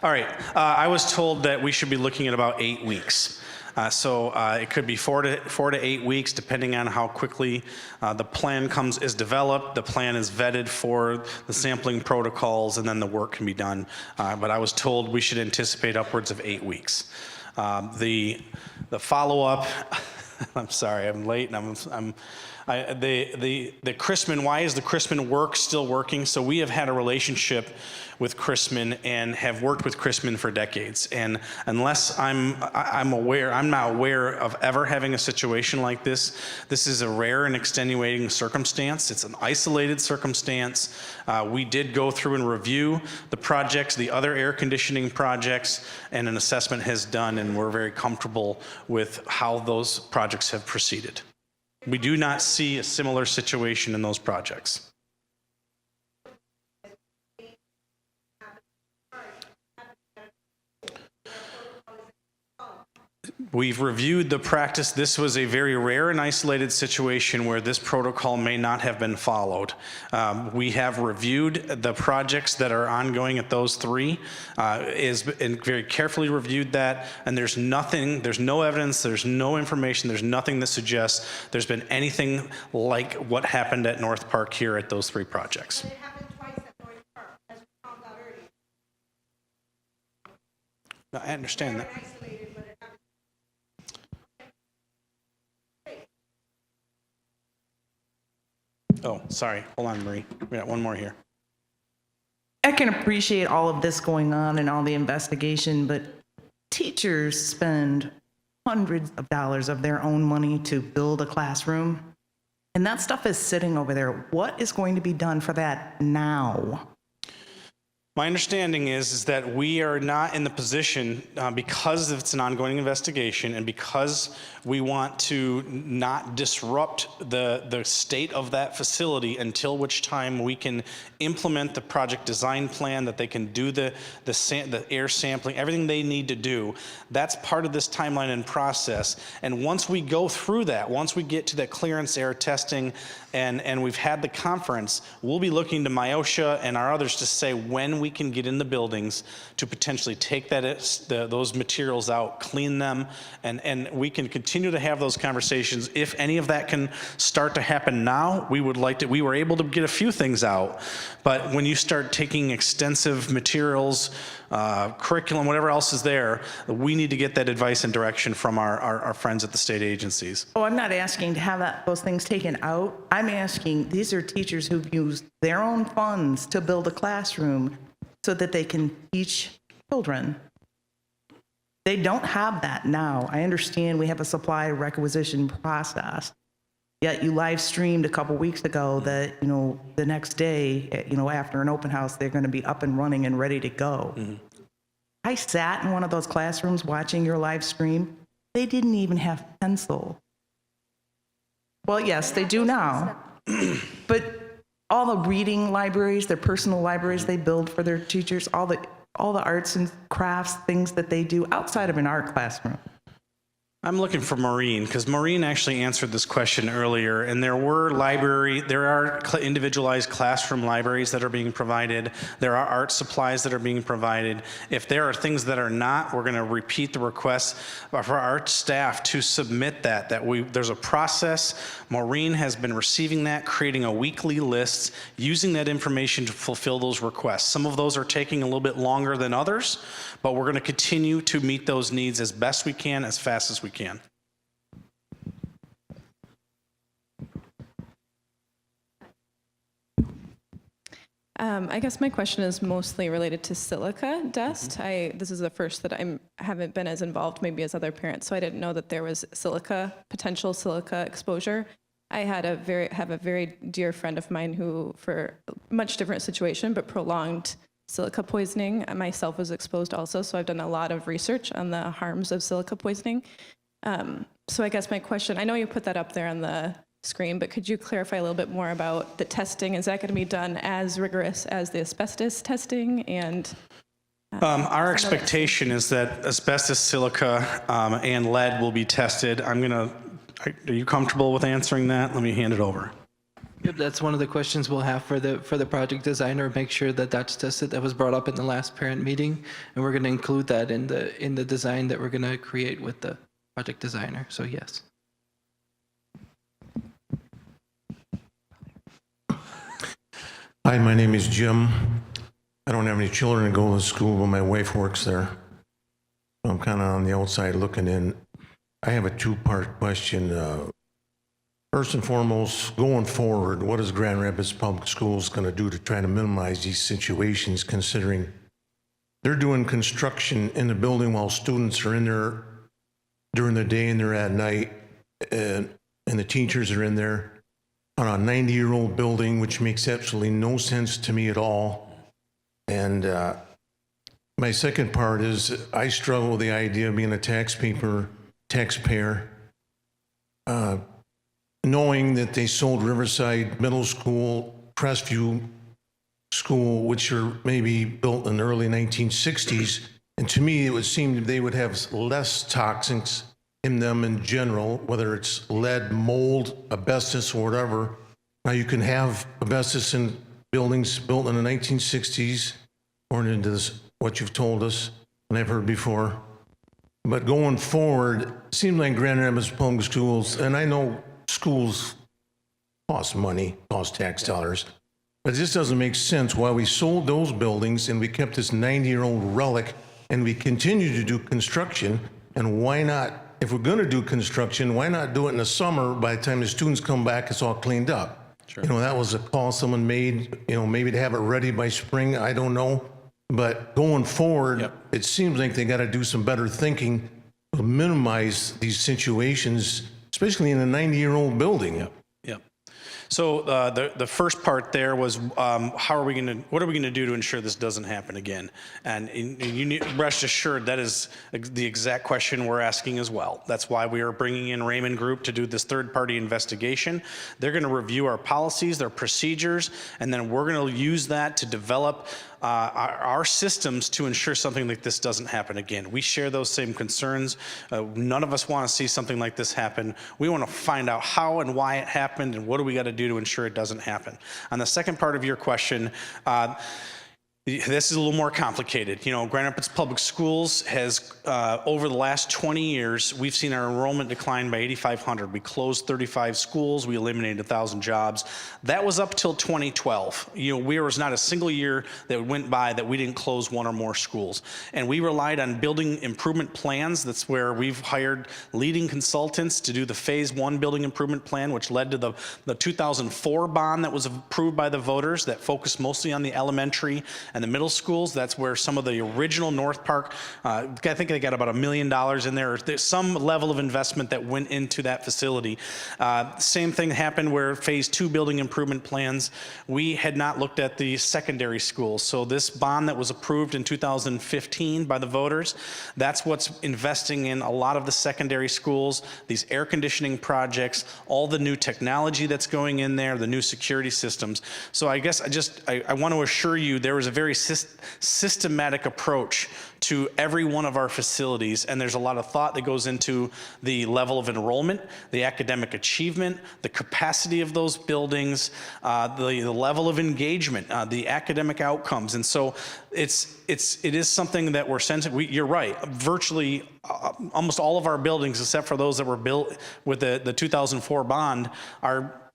All right, I was told that we should be looking at about 8 weeks. So it could be 4 to 8 weeks, depending on how quickly the plan is developed, the plan is vetted for the sampling protocols, and then the work can be done. But I was told we should anticipate upwards of 8 weeks. The follow-up, I'm sorry, I'm late, and the Chrisman, why is the Chrisman work still working? So we have had a relationship with Chrisman and have worked with Chrisman for decades. And unless I'm not aware of ever having a situation like this. This is a rare and extenuating circumstance. It's an isolated circumstance. We did go through and review the projects, the other air conditioning projects, and an assessment has done, and we're very comfortable with how those projects have proceeded. We do not see a similar situation in those projects. We've reviewed the practice. This was a very rare and isolated situation where this protocol may not have been followed. We have reviewed the projects that are ongoing at those three, and very carefully reviewed that, and there's no evidence, there's no information, there's nothing that suggests there's been anything like what happened at North Park here at those three projects. But it happened twice at North Park, as we found out earlier. No, I understand that. Isolated, but it happened. Oh, sorry. Hold on, Marie. We got one more here. I can appreciate all of this going on and all the investigation, but teachers spend hundreds of dollars of their own money to build a classroom, and that stuff is sitting over there. What is going to be done for that now? My understanding is that we are not in the position, because it's an ongoing investigation and because we want to not disrupt the state of that facility until which time we can implement the project design plan, that they can do the air sampling, everything they need to do. That's part of this timeline and process. And once we go through that, once we get to that clearance air testing and we've had the conference, we'll be looking to MIOSHA and our others to say when we can get in the buildings to potentially take those materials out, clean them, and we can continue to have those conversations. If any of that can start to happen now, we would like to. We were able to get a few things out, but when you start taking extensive materials, curriculum, whatever else is there, we need to get that advice and direction from our friends at the state agencies. Oh, I'm not asking to have those things taken out. I'm asking, these are teachers who've used their own funds to build a classroom so that they can teach children. They don't have that now. I understand we have a supply requisition process. Yet you live streamed a couple weeks ago that, the next day, after an open house, they're going to be up and running and ready to go. Mm-hmm. I sat in one of those classrooms watching your live stream. They didn't even have pencil. Well, yes, they do now. But all the reading libraries, their personal libraries they build for their teachers, all the arts and crafts, things that they do outside of an art classroom. I'm looking for Maureen, because Maureen actually answered this question earlier, and there are individualized classroom libraries that are being provided. There are art supplies that are being provided. If there are things that are not, we're going to repeat the request for our staff to submit that there's a process. Maureen has been receiving that, creating a weekly list, using that information to fulfill those requests. Some of those are taking a little bit longer than others, but we're going to continue to meet those needs as best we can, as fast as we can. I guess my question is mostly related to silica dust. This is the first that I haven't been as involved maybe as other parents, so I didn't know that there was potential silica exposure. I have a very dear friend of mine who, for a much different situation, but prolonged silica poisoning. I myself was exposed also, so I've done a lot of research on the harms of silica poisoning. So I guess my question, I know you put that up there on the screen, but could you clarify a little bit more about the testing? Is that going to be done as rigorous as the asbestos testing? And our expectation is that asbestos, silica, and lead will be tested. Are you comfortable with answering that? Let me hand it over. Yep, that's one of the questions we'll have for the project designer. Make sure that that's tested. That was brought up in the last parent meeting, and we're going to include that in the design that we're going to create with the project designer. So yes. Hi, my name is Jim. I don't have any children that go to school, but my wife works there. I'm kind of on the outside looking in. I have a two-part question. First and foremost, going forward, what is Grand Rapids Public Schools going to do to try to minimize these situations, considering they're doing construction in the building while students are in there during the day and they're at night, and the teachers are in there on a 90-year-old building, which makes absolutely no sense to me at all. And my second part is I struggle with the idea of being a taxpayer, knowing that they sold Riverside Middle School, Crestview School, which are maybe built in the early 1960s. And to me, it would seem they would have less toxins in them in general, whether it's lead, mold, asbestos, or whatever. Now, you can have asbestos in buildings built in the 1960s, according to what you've told us, and I've heard before. But going forward, it seems like Grand Rapids Public Schools, and I know schools cost money, cost tax dollars, but it just doesn't make sense why we sold those buildings and we kept this 90-year-old relic and we continue to do construction. And why not, if we're going to do construction, why not do it in the summer? By the time the students come back, it's all cleaned up. Sure. That was a call someone made, maybe to have it ready by spring, I don't know. But going forward, It seems like they got to do some better thinking to minimize these situations, especially in a 90-year-old building. Yep. So the first part there was what are we going to do to ensure this doesn't happen again? And you rest assured that is the exact question we're asking as well. That's why we are bringing in Raymond Group to do this third-party investigation. They're going to review our policies, their procedures, and then we're going to use that to develop our systems to ensure something like this doesn't happen again. We share those same concerns. None of us want to see something like this happen. We want to find out how and why it happened and what do we got to do to ensure it doesn't happen. On the second part of your question, this is a little more complicated. You know, Grand Rapids Public Schools has, over the last 20 years, we've seen our enrollment decline by 8,500. We closed 35 schools. We eliminated 1,000 jobs. That was up till 2012. You know, there was not a single year that went by that we didn't close one or more schools. And we relied on building improvement plans. That's where we've hired leading consultants to do the Phase 1 building improvement plan, which led to the 2004 bond that was approved by the voters that focused mostly on the elementary and the middle schools. That's where some of the original North Park, I think they got about $1 million in there. There's some level of investment that went into that facility. Same thing happened where Phase 2 building improvement plans, we had not looked at the secondary schools. So this bond that was approved in 2015 by the voters, that's what's investing in a lot of the secondary schools, these air conditioning projects, all the new technology that's going in there, the new security systems. So I guess I want to assure you there was a very systematic approach to every one of our facilities, and there's a lot of thought that goes into the level of enrollment, the academic achievement, the capacity of those buildings, the level of engagement, the academic outcomes. And so it is something that we're sensitive. You're right. Virtually almost all of our buildings, except for those that were built with the 2004 bond,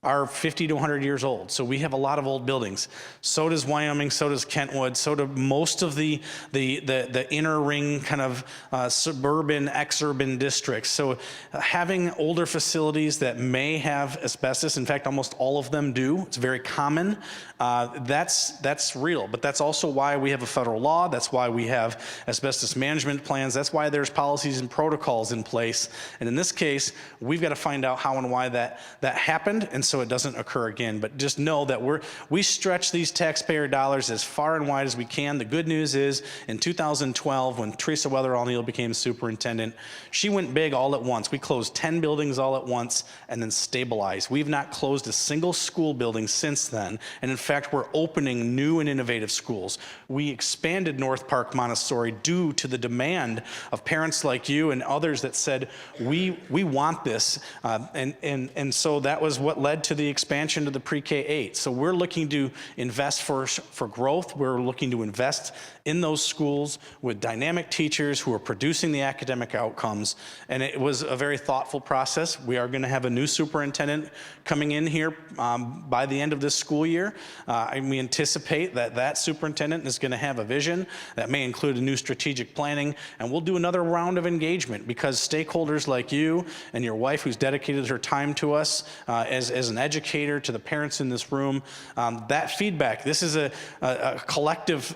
are 50 to 100 years old. So we have a lot of old buildings. So does Wyoming, so does Kentwood, so do most of the inner ring kind of suburban, exurban districts. So having older facilities that may have asbestos, in fact, almost all of them do, it's very common, that's real. But that's also why we have a federal law, that's why we have asbestos management plans, that's why there's policies and protocols in place. And in this case, we've got to find out how and why that happened, and so it doesn't occur again. But just know that we stretch these taxpayer dollars as far and wide as we can. The good news is in 2012, when Teresa Weatherall-Neal became superintendent, she went big all at once. We closed 10 buildings all at once and then stabilized. We've not closed a single school building since then. And in fact, we're opening new and innovative schools. We expanded North Park Montessori due to the demand of parents like you and others that said, we want this. And so that was what led to the expansion to the pre-K-8. So we're looking to invest for growth. We're looking to invest in those schools with dynamic teachers who are producing the academic outcomes. And it was a very thoughtful process. We are going to have a new superintendent coming in here by the end of this school year. And we anticipate that superintendent is going to have a vision that may include a new strategic planning. And we'll do another round of engagement because stakeholders like you and your wife who's dedicated her time to us as an educator, to the parents in this room, that feedback, this is a collective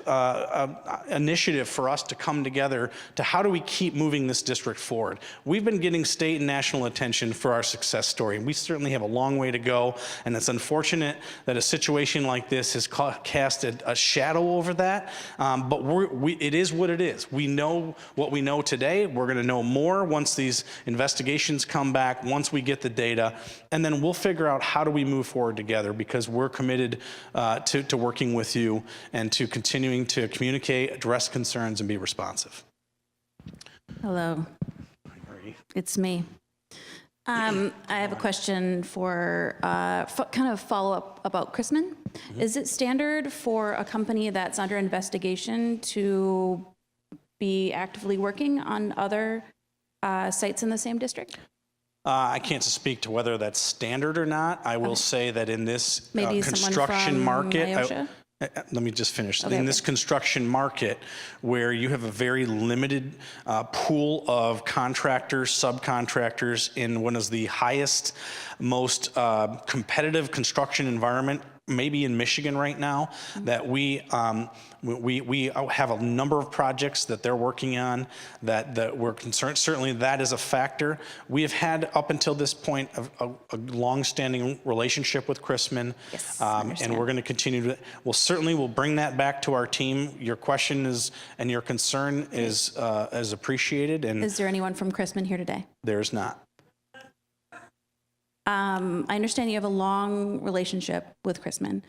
initiative for us to come together to how do we keep moving this district forward. We've been getting state and national attention for our success story, and we certainly have a long way to go, and it's unfortunate that a situation like this has cast a shadow over that, but it is what it is. We know what we know today. We're going to know more once these investigations come back, once we get the data, and then we'll figure out how do we move forward together, because we're committed to working with you and to continuing to communicate, address concerns, and be responsive. Hello. It's me. I have a question for kind of follow-up about Chrisman. Mm-hmm. Is it standard for a company that's under investigation to be actively working on other sites in the same district? I can't speak to whether that's standard or not. I will say that in this Maybe construction market, let me just finish. Okay, in this construction market, where you have a very limited pool of contractors, subcontractors in one of the highest, most competitive construction environment maybe in Michigan right now, that we have a number of projects that they're working on that we're concerned. Certainly that is a factor. We have had up until this point a long-standing relationship with Chrisman, and we're going to continue to. We'll bring that back to our team. Your question is and your concern is appreciated. And Is there anyone from Chrisman here today? There's not. I understand you have a long relationship with Chrisman.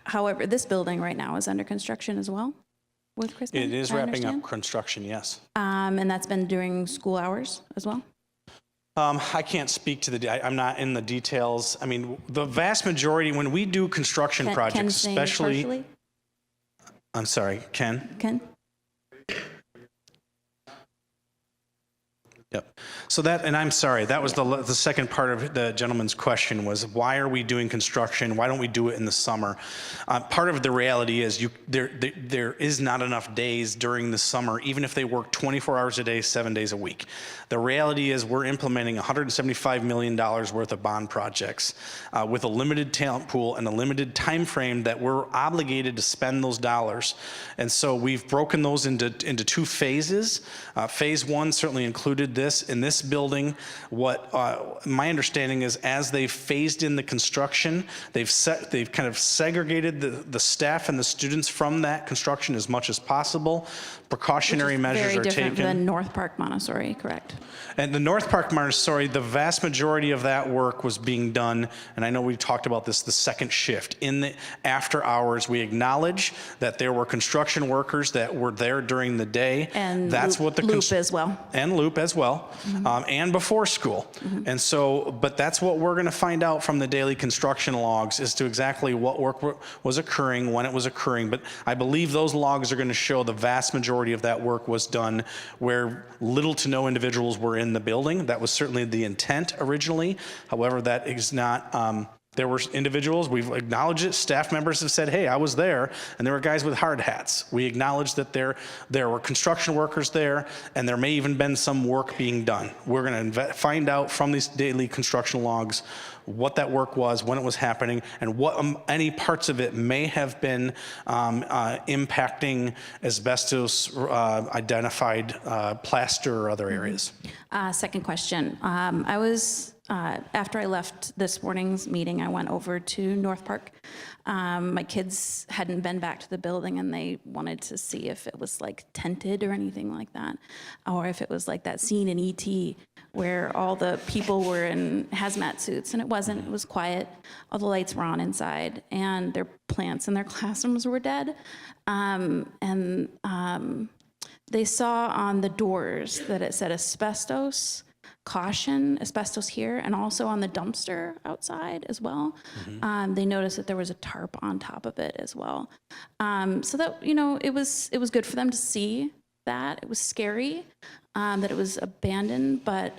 However, this building right now is under construction as well with Chrisman? It is I wrapping understand? up construction, yes. And that's been during school hours as well? I can't speak to I'm not in the details. I mean, the vast majority, when we do construction projects, Ken saying especially. partially? I'm sorry, Ken? Ken? Yep. So that, and I'm sorry, that was the second part of the gentleman's question was, why are we doing construction? Why don't we do it in the summer? Part of the reality is there is not enough days during the summer, even if they work 24 hours a day, 7 days a week. The reality is we're implementing $175 million worth of bond projects with a limited talent pool and a limited time frame that we're obligated to spend those dollars. And so we've broken those into two phases. Phase one certainly included this. In this building, what my understanding is, as they've phased in the construction, they've kind of segregated the staff and the students from that construction as much as possible. Precautionary measures are taken. Very different than North Park Montessori, correct? And the North Park Montessori, the vast majority of that work was being done, and I know we talked about this, the second shift. In the after hours, we acknowledge that there were construction workers that were there during the day. And that's what the Loop as well. And Loop as well, and before school. And so, but that's what we're going to find out from the daily construction logs as to exactly what work was occurring, when it was occurring. But I believe those logs are going to show the vast majority of that work was done where little to no individuals were in the building. That was certainly the intent originally. However, that is not. There were individuals, we've acknowledged it, staff members have said, hey, I was there, and there were guys with hard hats. We acknowledge that there were construction workers there, and there may even been some work being done. We're gonna find out from these daily construction logs what that work was, when it was happening, and what any parts of it may have been impacting asbestos identified plaster or other areas. Second question. I was, after I left this morning's meeting, I went over to North Park. My kids hadn't been back to the building and they wanted to see if it was like tented or anything like that, or if it was like that scene in E.T. where all the people were in hazmat suits, and it wasn't. It was quiet. All the lights were on inside, and their plants in their classrooms were dead. They saw on the doors that it said asbestos, caution, asbestos here, and also on the dumpster outside as well. They noticed that there was a tarp on top of it as well. So that, it was good for them to see that. It was scary that it was abandoned, but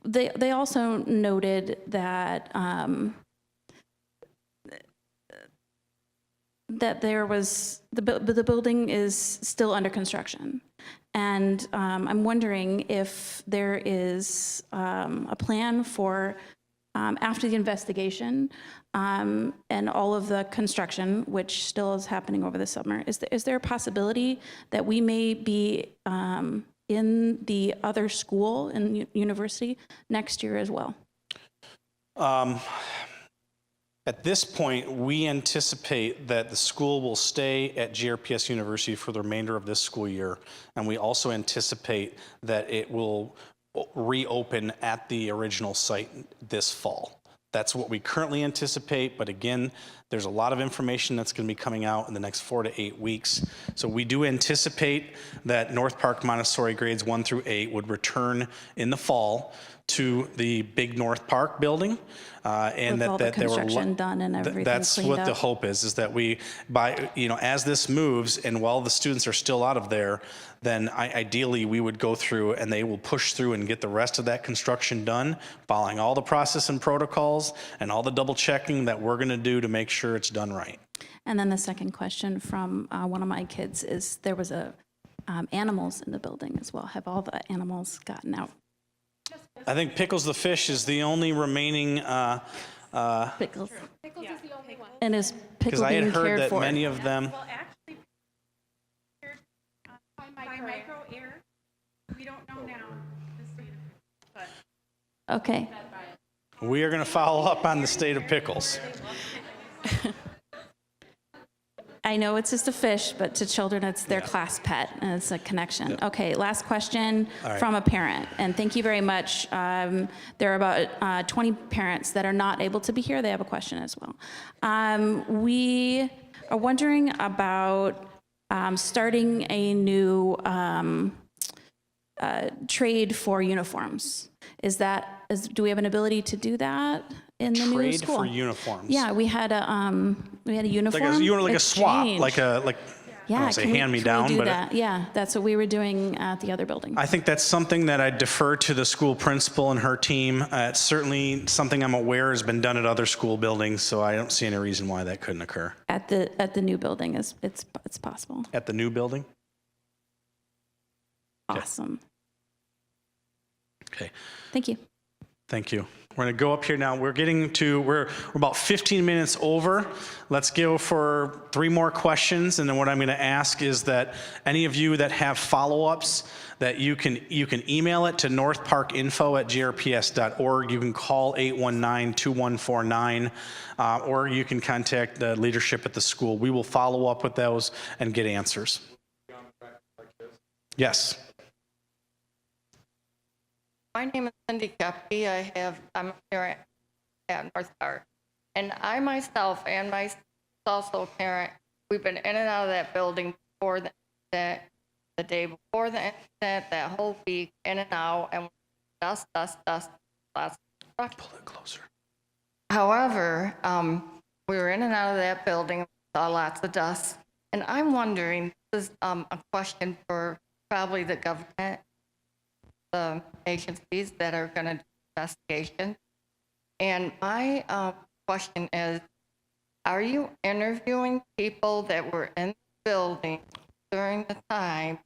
they also noted that that there was the building is still under construction, and I'm wondering if there is a plan for after the investigation and all of the construction, which still is happening over the summer. Is there a possibility that we may be in the other school in university next year as well? At this point, we anticipate that the school will stay at GRPS University for the remainder of this school year, and we also anticipate that it will reopen at the original site this fall. That's what we currently anticipate, but again, there's a lot of information that's going to be coming out in the next 4 to 8 weeks. So we do anticipate that North Park Montessori grades 1 through 8 would return in the fall to the big North Park building, and With all the that there were construction done and everything that's cleaned what the up. hope is that we, as this moves and while the students are still out of there, then ideally we would go through and they will push through and get the rest of that construction done, following all the process and protocols and all the double checking that we're going to do to make sure it's done right. And then the second question from one of my kids is there was animals in the building as well. Have all the animals gotten out? I think Pickles the fish is the only remaining, Pickles. And is because Pickle I had being heard cared that for? many of them. By micro air, we don't know now the state of it, but Okay. We are going to follow up on the state of Pickles. I know it's just a fish, but to children, it's their class pet, and it's a connection. Okay, last question All right. from a parent, and thank you very much. There are about 20 parents that are not able to be here. They have a question as well. We are wondering about starting a new trade for uniforms. Do we have an ability to do that in the new Trade school? for uniforms. Yeah, we had a uniform. Like a swap, exchange. I don't Yeah, say can we, hand me can down, we do but that? Yeah, that's what we were doing at the other building. I think that's something that I defer to the school principal and her team. It's certainly something I'm aware has been done at other school buildings, so I don't see any reason why that couldn't occur. At the new building, it's possible. At the new building? Awesome. Okay. Thank you. Thank you. We're going to go up here now. We're about 15 minutes over. Let's go for 3 more questions, and then what I'm going to ask is that any of you that have follow-ups, that you can email it to northparkinfo@grps.org. You can call 819-2149, or you can contact the leadership at the school. We will follow up with those and get answers. Yes. My name is Cindy Kepke. I'm a parent at North Park. And I myself and my also a parent, we've been in and out of that building before the incident, the day before the incident, that whole week, in and out, and dust, lots of stuff. Pull it closer. However, we were in and out of that building, saw lots of dust. And I'm wondering, this is a question for probably the government, the agencies that are going to do investigation. And my question is, are you interviewing people that were in the building during the time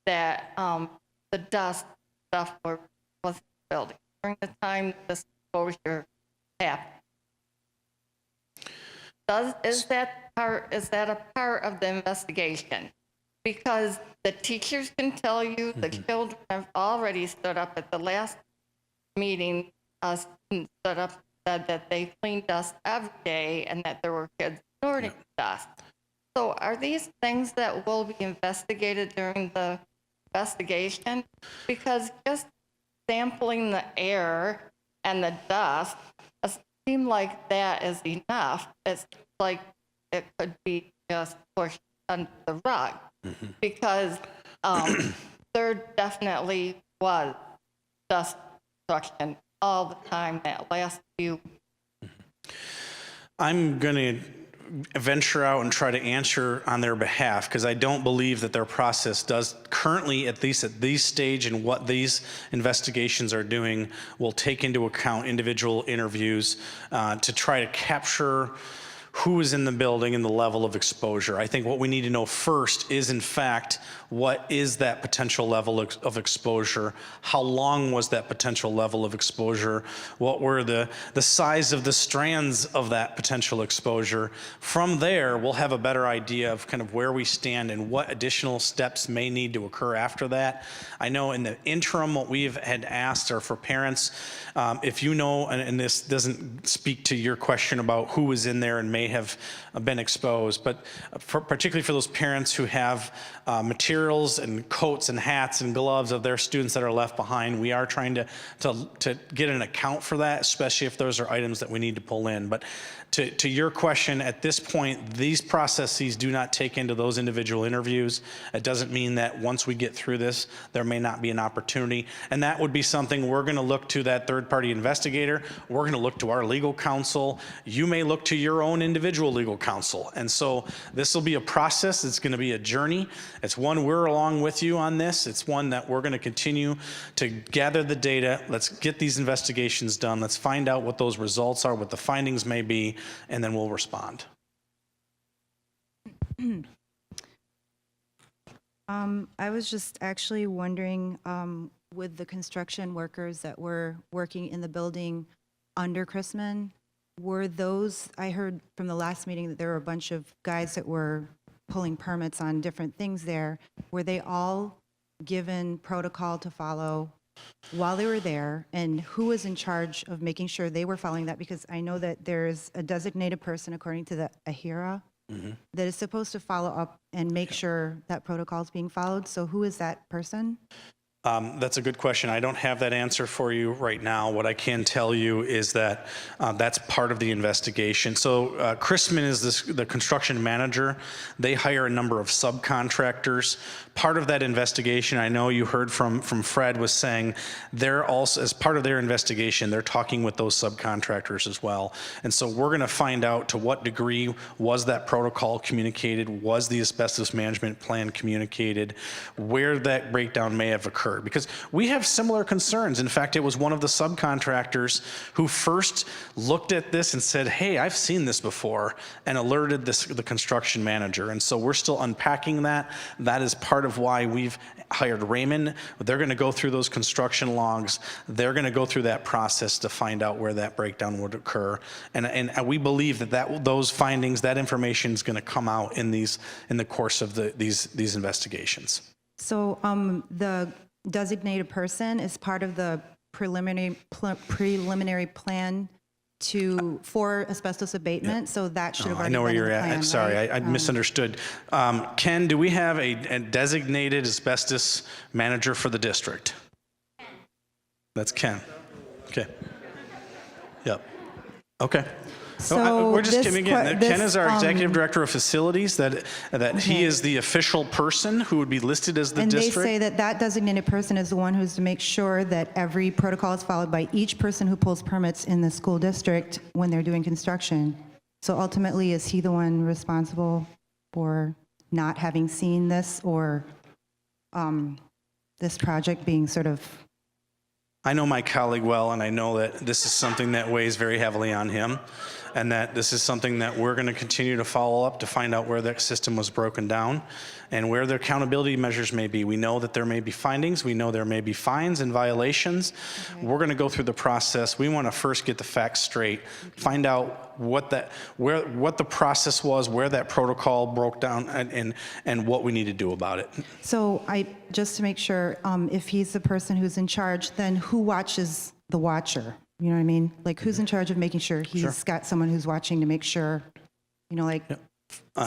that the dust stuff was in the building, during the time this exposure happened? Is that a part of the investigation? Because the teachers can tell you, the children have already stood up at the last meeting, stood up, said that they clean dust every day and that there were kids snorting dust. So are these things that will be investigated during the investigation? Because just sampling the air and the dust, it seems like that is enough. It's like it could be just pushed under the rug. Because there definitely was dust destruction all the time that last few. I'm going to venture out and try to answer on their behalf, because I don't believe that their process does currently, at least at this stage and what these investigations are doing, will take into account individual interviews to try to capture who is in the building and the level of exposure. I think what we need to know first is, in fact, what is that potential level of exposure? How long was that potential level of exposure? What were the size of the strands of that potential exposure? From there, we'll have a better idea of kind of where we stand and what additional steps may need to occur after that. I know in the interim, what we've had asked are for parents, if you know, and this doesn't speak to your question about who was in there and may have been exposed, but particularly for those parents who have materials and coats and hats and gloves of their students that are left behind, we are trying to get an account for that, especially if those are items that we need to pull in. But to your question, at this point, these processes do not take into those individual interviews. It doesn't mean that once we get through this, there may not be an opportunity. And that would be something we're going to look to that third-party investigator. We're going to look to our legal counsel. You may look to your own individual legal counsel. And so this will be a process. It's going to be a journey. It's one we're along with you on this. It's one that we're going to continue to gather the data. Let's get these investigations done. Let's find out what those results are, what the findings may be, and then we'll respond. I was just actually wondering, with the construction workers that were working in the building under Chrisman, were those, I heard from the last meeting that there were a bunch of guys that were pulling permits on different things there. Were they all given protocol to follow while they were there? And who was in charge of making sure they were following that? Because I know that there's a designated person, according to the AHIRA, that is supposed to follow up and make sure that protocol is being followed. So who is that person? That's a good question. I don't have that answer for you right now. What I can tell you is that that's part of the investigation. So Chrisman is the construction manager. They hire a number of subcontractors. Part of that investigation, I know you heard from Fred, was saying they're also, as part of their investigation, they're talking with those subcontractors as well. And so we're going to find out to what degree was that protocol communicated, was the asbestos management plan communicated, where that breakdown may have occurred. Because we have similar concerns. In fact, it was one of the subcontractors who first looked at this and said, hey, I've seen this before, and alerted the construction manager. And so we're still unpacking that. That is part of why we've hired Raymond. They're going to go through those construction logs. They're going to go through that process to find out where that breakdown would occur. And we believe that those findings, that information is going to come out in the course of these investigations. So the designated person is part of the preliminary plan for asbestos abatement, so that should have already I know where been in you're the at. plan, Sorry, right? I misunderstood. Ken, do we have a designated asbestos manager for the district? That's Ken. Okay. Yep. Okay. So we're just this again. Ken is our executive director of facilities. That he is the official person who would be listed as the And district. they say that designated person is the one who's to make sure that every protocol is followed by each person who pulls permits in the school district when they're doing construction. So ultimately, is he the one responsible for not having seen this, or this project being sort of? I know my colleague well, and I know that this is something that weighs very heavily on him, and that this is something that we're going to continue to follow up to find out where that system was broken down and where the accountability measures may be. We know that there may be findings. We know there may be fines and violations. Okay. We're going to go through the process. We want to first get the facts straight, find out what the process was, where that protocol broke down, and what we need to do about it. So just to make sure, if he's the person who's in charge, then who watches the watcher? You know what I mean? Like, who's in charge of making sure he's got someone who's watching to make sure,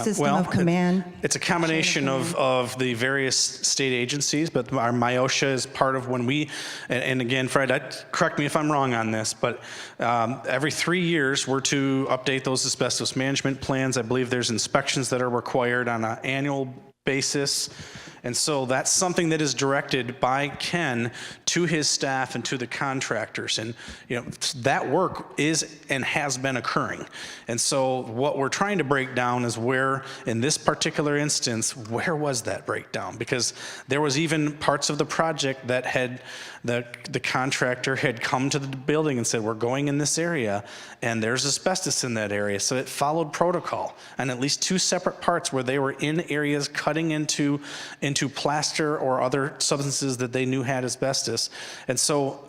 system of command? It's a combination of the various state agencies, but our MIOSHA is part of when we, and again, Fred, correct me if I'm wrong on this, but every 3 years we're to update those asbestos management plans. I believe there's inspections that are required on an annual basis. And so that's something that is directed by Ken to his staff and to the contractors. And that work is and has been occurring. And so what we're trying to break down is where, in this particular instance, where was that breakdown? Because there was even parts of the project that had the contractor had come to the building and said, we're going in this area and there's asbestos in that area. So it followed protocol, and at least 2 separate parts where they were in areas cutting into plaster or other substances that they knew had asbestos. And so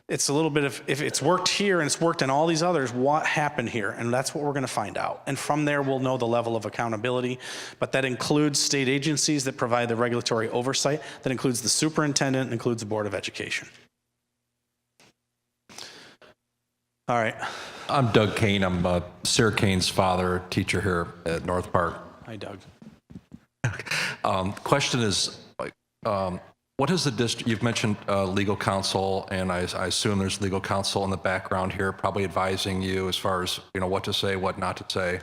it's a little bit of, if it's worked here and it's worked in all these others, what happened here? And that's what we're going to find out. And from there, we'll know the level of accountability. But that includes state agencies that provide the regulatory oversight. That includes the superintendent, includes the Board of Education. All right. I'm Doug Kane. I'm Sarah Kane's father, teacher here at North Park. Hi, Doug. Question is, what is the district? You've mentioned legal counsel, and I assume there's legal counsel in the background here, probably advising you as far as what to say, what not to say.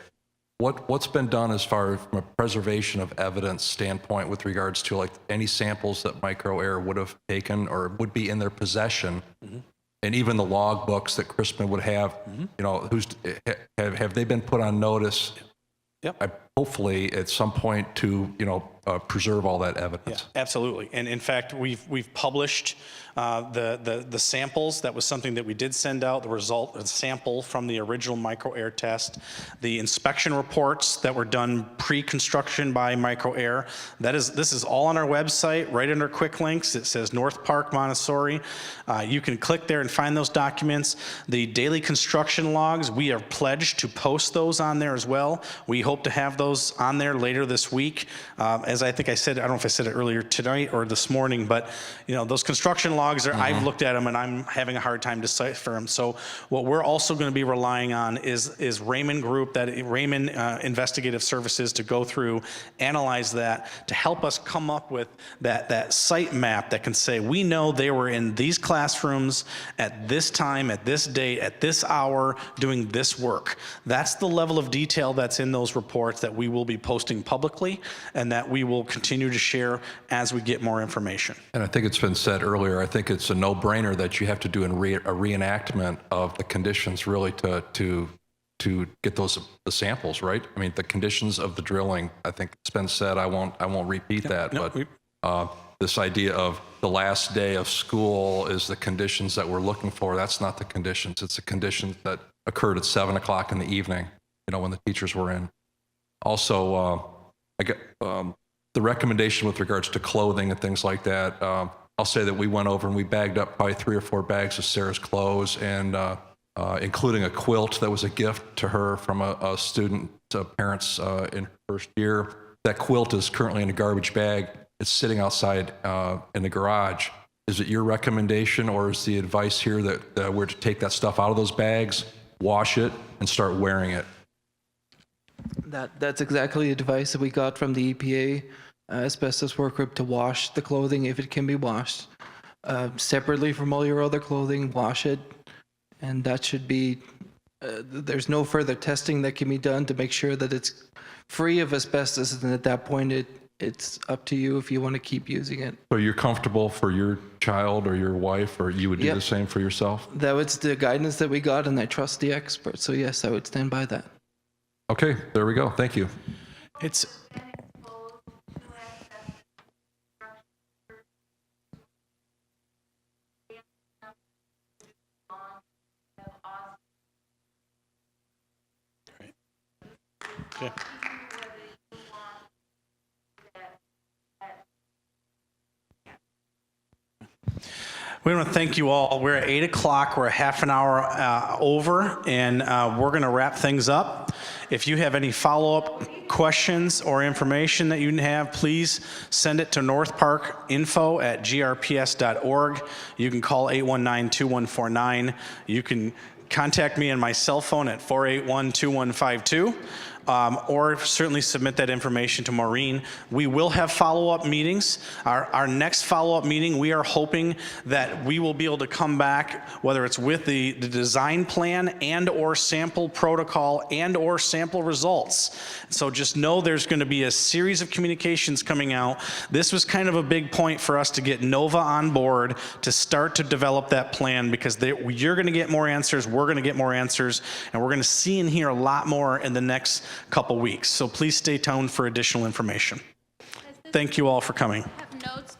What's been done as far as from a preservation of evidence standpoint with regards to like any samples that MicroAir would have taken or would be in their possession, and even the log books that Chrisman would have? Have they been put on notice? Yep. Hopefully at some point to preserve all that evidence. Yeah, absolutely. And in fact, we've published the samples. That was something that we did send out, the sample from the original micro-air test, the inspection reports that were done pre-construction by micro-air. This is all on our website, right under quick links. It says North Park Montessori. You can click there and find those documents. The daily construction logs, we are pledged to post those on there as well. We hope to have those on there later this week. As I think I said, I don't know if I said it earlier tonight or this morning, but those construction logs are, I've looked at them and I'm having a hard time deciphering them. So what we're also going to be relying on is Raymond Group, Raymond Investigative Services, to go through, analyze that, to help us come up with that site map that can say, we know they were in these classrooms at this time, at this date, at this hour, doing this work. That's the level of detail that's in those reports that we will be posting publicly and that we will continue to share as we get more information. And I think it's been said earlier, I think it's a no-brainer that you have to do a reenactment of the conditions really to get the samples, right? I mean, the conditions of the drilling, I think it's been said, I won't repeat that, but this idea of the last day of school is the conditions that we're looking for. That's not the conditions. It's the conditions that occurred at 7 o'clock in the evening, when the teachers were in. Also, the recommendation with regards to clothing and things like that, I'll say that we went over and we bagged up probably 3 or 4 bags of Sarah's clothes, and including a quilt that was a gift to her from a student parents in her first year. That quilt is currently in a garbage bag. It's sitting outside in the garage. Is it your recommendation, or is the advice here that we're to take that stuff out of those bags, wash it, and start wearing it? That's exactly the advice that we got from the EPA asbestos work group, to wash the clothing if it can be washed. Separately from all your other clothing, wash it. And that should be, there's no further testing that can be done to make sure that it's free of asbestos. And at that point, it's up to you if you want to keep using it. So you're comfortable for your child or your wife, or you would do Yep. the same for yourself? That was the guidance that we got, and I trust the experts. So yes, I would stand by that. Okay, there we go. Thank you. It's okay. We want to thank you all. We're at 8 o'clock. We're a half an hour over, and we're going to wrap things up. If you have any follow-up questions or information that you have, please send it to northparkinfo@grps.org. You can call 819-2149. You can contact me on my cell phone at 481-2152. Or certainly submit that information to Maureen. We will have follow-up meetings. Our next follow-up meeting, we are hoping that we will be able to come back, whether it's with the design plan and or sample protocol and or sample results. So just know there's going to be a series of communications coming out. This was kind of a big point for us to get NOVA on board to start to develop that plan, because you're going to get more answers, we're going to get more answers, and we're going to see and hear a lot more in the next couple weeks. So please stay tuned for additional information. Thank you all for coming. Have notes